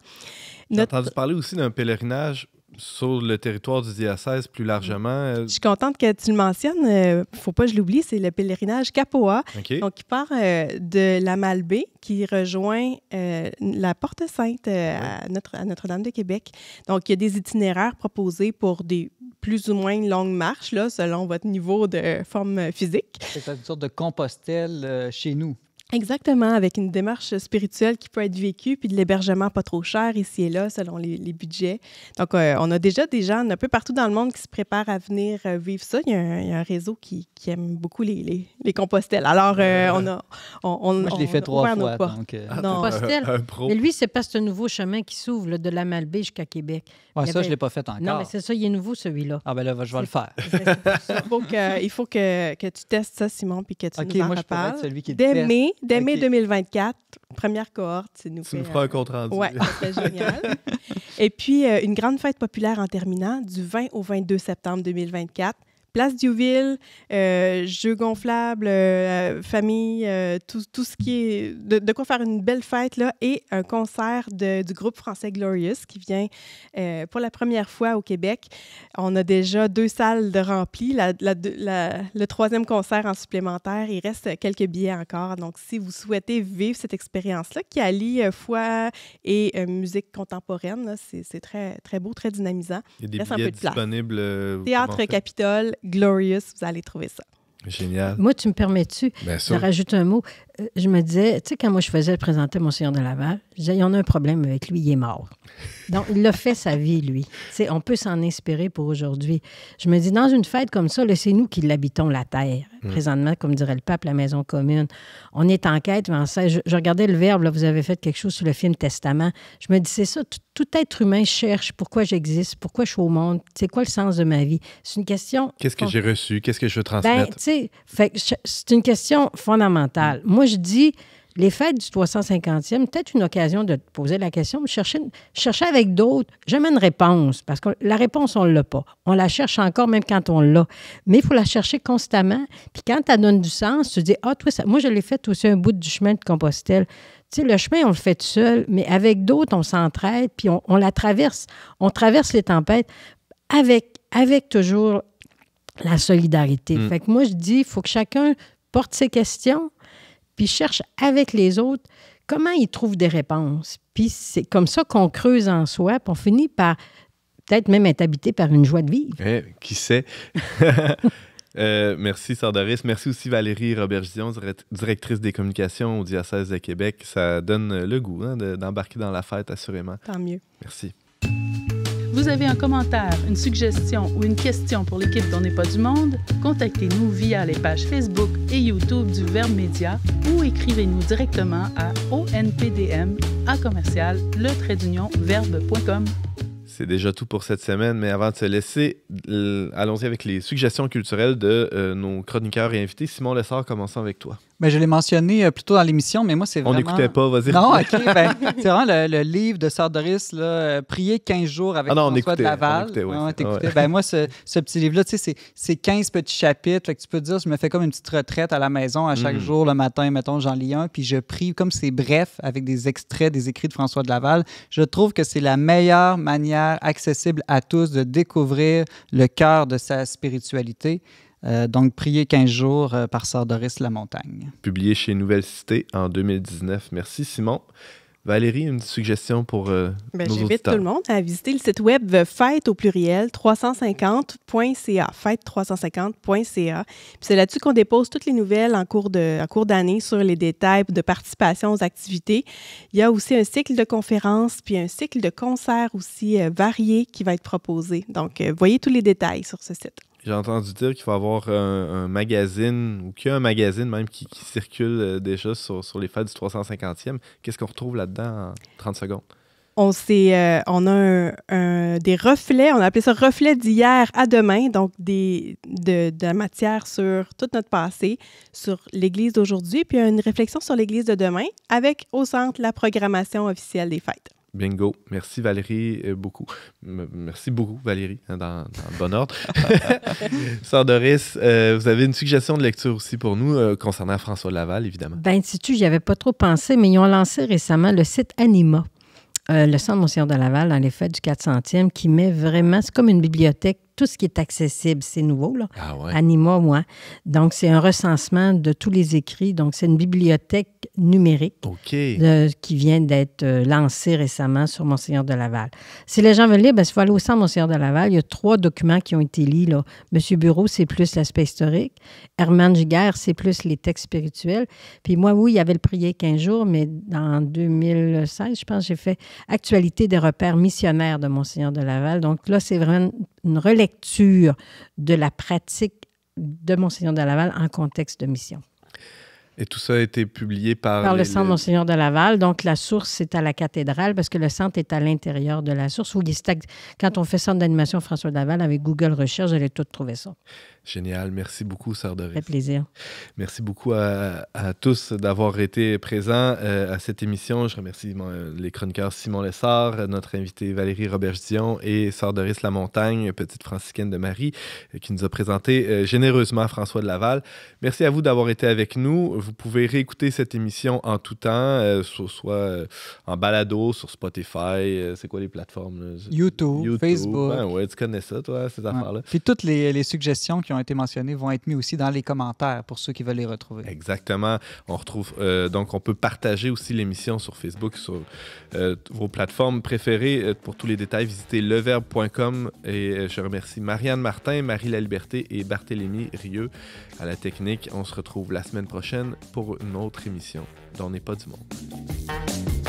J'ai entendu parler aussi d'un pèlerinage sur le territoire du diocèse plus largement. Je suis contente que tu le mentionnes. Il ne faut pas que je l'oublie, c'est le pèlerinage Capoa. Okay. Donc, il part de la Malbaie qui rejoint la Porte Sainte à Notre-Dame de Québec. Donc, il y a des itinéraires proposés pour des plus ou moins longues marches, là, selon votre niveau de forme physique. C'est une sorte de Compostelle chez nous. Exactement, avec une démarche spirituelle qui peut être vécue, puis de l'hébergement pas trop cher ici et là, selon les budgets. Donc, on a déjà des gens un peu partout dans le monde qui se préparent à venir vivre ça. Il y a un réseau qui aime beaucoup les compostelles. Alors, moi, je l'ai fait 3 fois. Donc, Compostelle. Mais lui, c'est pas ce nouveau chemin qui s'ouvre là, de la Malbaie jusqu'à Québec. Ouais, ça, je ne l'ai pas fait encore. Non, mais c'est ça, il est nouveau, celui-là. Ah ben là, je vais le faire. Il faut que tu testes ça, Simon, puis que tu nous en moi, reparles. Je pourrais être celui qui Dès mai 2024, première cohorte. Tu nous feras un compte rendu. Oui, ça serait génial. Et puis, une grande fête populaire en terminant du 20 au 22 septembre 2024. Place Diouville, jeux gonflables, famille, tout ce qui est... De quoi faire une belle fête, là, et un concert du groupe français Glorious qui vient pour la première fois au Québec. On a déjà 2 salles de remplies. Le 3e concert en supplémentaire, il reste quelques billets encore. Donc, si vous souhaitez vivre cette expérience-là qui allie foi et musique contemporaine, là, c'est très, très beau, très dynamisant. Il y a des billets disponibles. Théâtre Capitole, Glorious, vous allez trouver ça. Génial. Moi, tu me permets-tu de rajouter un mot? Je me disais, tu sais, quand moi je présenter Monseigneur de Laval, je disais, il y en a un problème avec lui, il est mort. Donc, il a fait sa vie, lui. Tu sais, on peut s'en inspirer pour aujourd'hui. Je me dis, dans une fête comme ça, là, c'est nous qui l'habitons la terre. Présentement, comme dirait le pape, la maison commune. On est en quête, mais je regardais le Verbe, là, vous avez fait quelque chose sur le film Testament. Je me dis, c'est ça, tout être humain cherche pourquoi j'existe, pourquoi je suis au monde, c'est quoi le sens de ma vie. C'est une question... Qu'est-ce que j'ai reçu? Qu'est-ce que je veux transmettre? Tu sais, c'est une question fondamentale. Moi, je dis, les fêtes du 350e, peut-être une occasion de te poser la question, mais chercher avec d'autres, jamais une réponse, parce que la réponse, on ne l'a pas. On la cherche encore, même quand on l'a. Mais il faut la chercher constamment. Puis quand ça donne du sens, tu dis, moi, je l'ai fait aussi un bout du chemin de Compostelle. Tu sais, le chemin, on le fait tout seul, mais avec d'autres, on s'entraide, puis on la traverse. On traverse les tempêtes avec toujours la solidarité. Fait que moi, je dis, il faut que chacun porte ses questions, puis cherche avec les autres comment ils trouvent des réponses. Puis c'est comme ça qu'on creuse en soi, puis on finit par peut-être même être habité par une joie de vivre. Qui sait? Merci, Sœur Doris. Merci aussi Valérie Roberge-Dion, directrice des communications au diocèse de Québec. Ça donne le goût d'embarquer dans la fête, assurément. Tant mieux. Merci. Vous avez un commentaire, une suggestion ou une question pour l'équipe d'On n'est pas du monde? Contactez-nous via les pages Facebook et YouTube du Verbe Média ou écrivez-nous directement à onpdm@le-verbe.com. C'est déjà tout pour cette semaine, mais avant de se laisser, allons-y avec les suggestions culturelles de nos chroniqueurs et invités. Simon Lessard, commençons avec toi. Ben, je l'ai mentionné plus tôt dans l'émission, mais moi, c'est vraiment... On n'écoutait pas, vas-y. Non, OK. C'est vraiment le livre de Sœur Doris, là, Prier 15 jours avec François de Laval. T'écoutais. Ben, moi, ce petit livre-là, tu sais, c'est 15 petits chapitres. Fait que tu peux te dire, je me fais comme une petite retraite à la maison à chaque jour, le matin, mettons, j'en lis un, puis je prie, comme c'est bref, avec des extraits des écrits de François de Laval. Je trouve que c'est la meilleure manière accessible à tous de découvrir le cœur de sa spiritualité. Donc, Prier 15 jours par Sœur Doris Lamontagne. Publié chez Nouvelle Cité en 2019. Merci, Simon. Valérie, une suggestion pour nos auditeurs? J'invite tout le monde à visiter le site web fête au pluriel 350.ca, fête350.ca. Puis c'est là-dessus qu'on dépose toutes les nouvelles en cours d'année sur les détails de participation aux activités. Il y a aussi un cycle de conférences puis un cycle de concerts aussi variés qui va être proposé. Donc, voyez tous les détails sur ce site. J'ai entendu dire qu'il faut avoir un magazine, ou qu'il y a un magazine même qui circule déjà sur les fêtes du 350e. Qu'est-ce qu'on retrouve là-dedans en 30 secondes? On a des reflets, on a appelé ça reflets d'hier à demain, donc de la matière sur tout notre passé, sur l'Église d'aujourd'hui, puis une réflexion sur l'Église de demain, avec au centre la programmation officielle des fêtes. Bingo. Merci Valérie beaucoup. Merci beaucoup Valérie, dans le bon ordre. Sœur Doris, vous avez une suggestion de lecture aussi pour nous concernant François Laval, évidemment. Ben, sais-tu, j'y avais pas trop pensé, mais ils ont lancé récemment le site Anima, le Centre Monseigneur de Laval, dans les fêtes du 400e, qui met vraiment, c'est comme une bibliothèque, tout ce qui est accessible, c'est nouveau, là. Ah ouais. Anima, moi. Donc, c'est un recensement de tous les écrits. Donc, c'est une bibliothèque numérique qui vient d'être lancée récemment sur Monseigneur de Laval. Si les gens veulent lire, il faut aller au Centre Monseigneur de Laval. Il y a 3 documents qui ont été lus, là. Monsieur Bureau, c'est plus l'aspect historique. Herman Giguère, c'est plus les textes spirituels. Puis moi, oui, il y avait le prier 15 jours, mais en 2016, je pense, j'ai fait Actualité des repères missionnaires de Monseigneur de Laval. Donc là, c'est vraiment une relecture de la pratique de Monseigneur de Laval en contexte de mission. Et tout ça a été publié par le Centre Monseigneur de Laval. Donc, la source, c'est à la cathédrale parce que le centre est à l'intérieur de la source. Quand on fait Centre d'animation François Laval avec Google Recherche, j'allais tout trouver ça. Génial. Merci beaucoup, Sœur Doris. Ça fait plaisir. Merci beaucoup à tous d'avoir été présents à cette émission. Je remercie les chroniqueurs Simon Lessard, notre invité Valérie Roberge-Dion et Sœur Doris Lamontagne, petite franciscaine de Marie, qui nous a présenté généreusement François de Laval. Merci à vous d'avoir été avec nous. Vous pouvez réécouter cette émission en tout temps, soit en balado, sur Spotify. C'est quoi les plateformes? Là? YouTube, Facebook. Ben ouais, tu connais ça, toi, ces affaires-là. Puis toutes les suggestions qui ont été mentionnées vont être mises aussi dans les commentaires pour ceux qui veulent les retrouver. Exactement. On retrouve donc on peut partager aussi l'émission sur Facebook, sur vos plateformes préférées. Pour tous les détails, visitez leverbe.com et je remercie Marianne Martin, Marie Laliberté et Barthélémy Rieux à la technique. On se retrouve la semaine prochaine pour une autre émission d'On n'est pas du monde.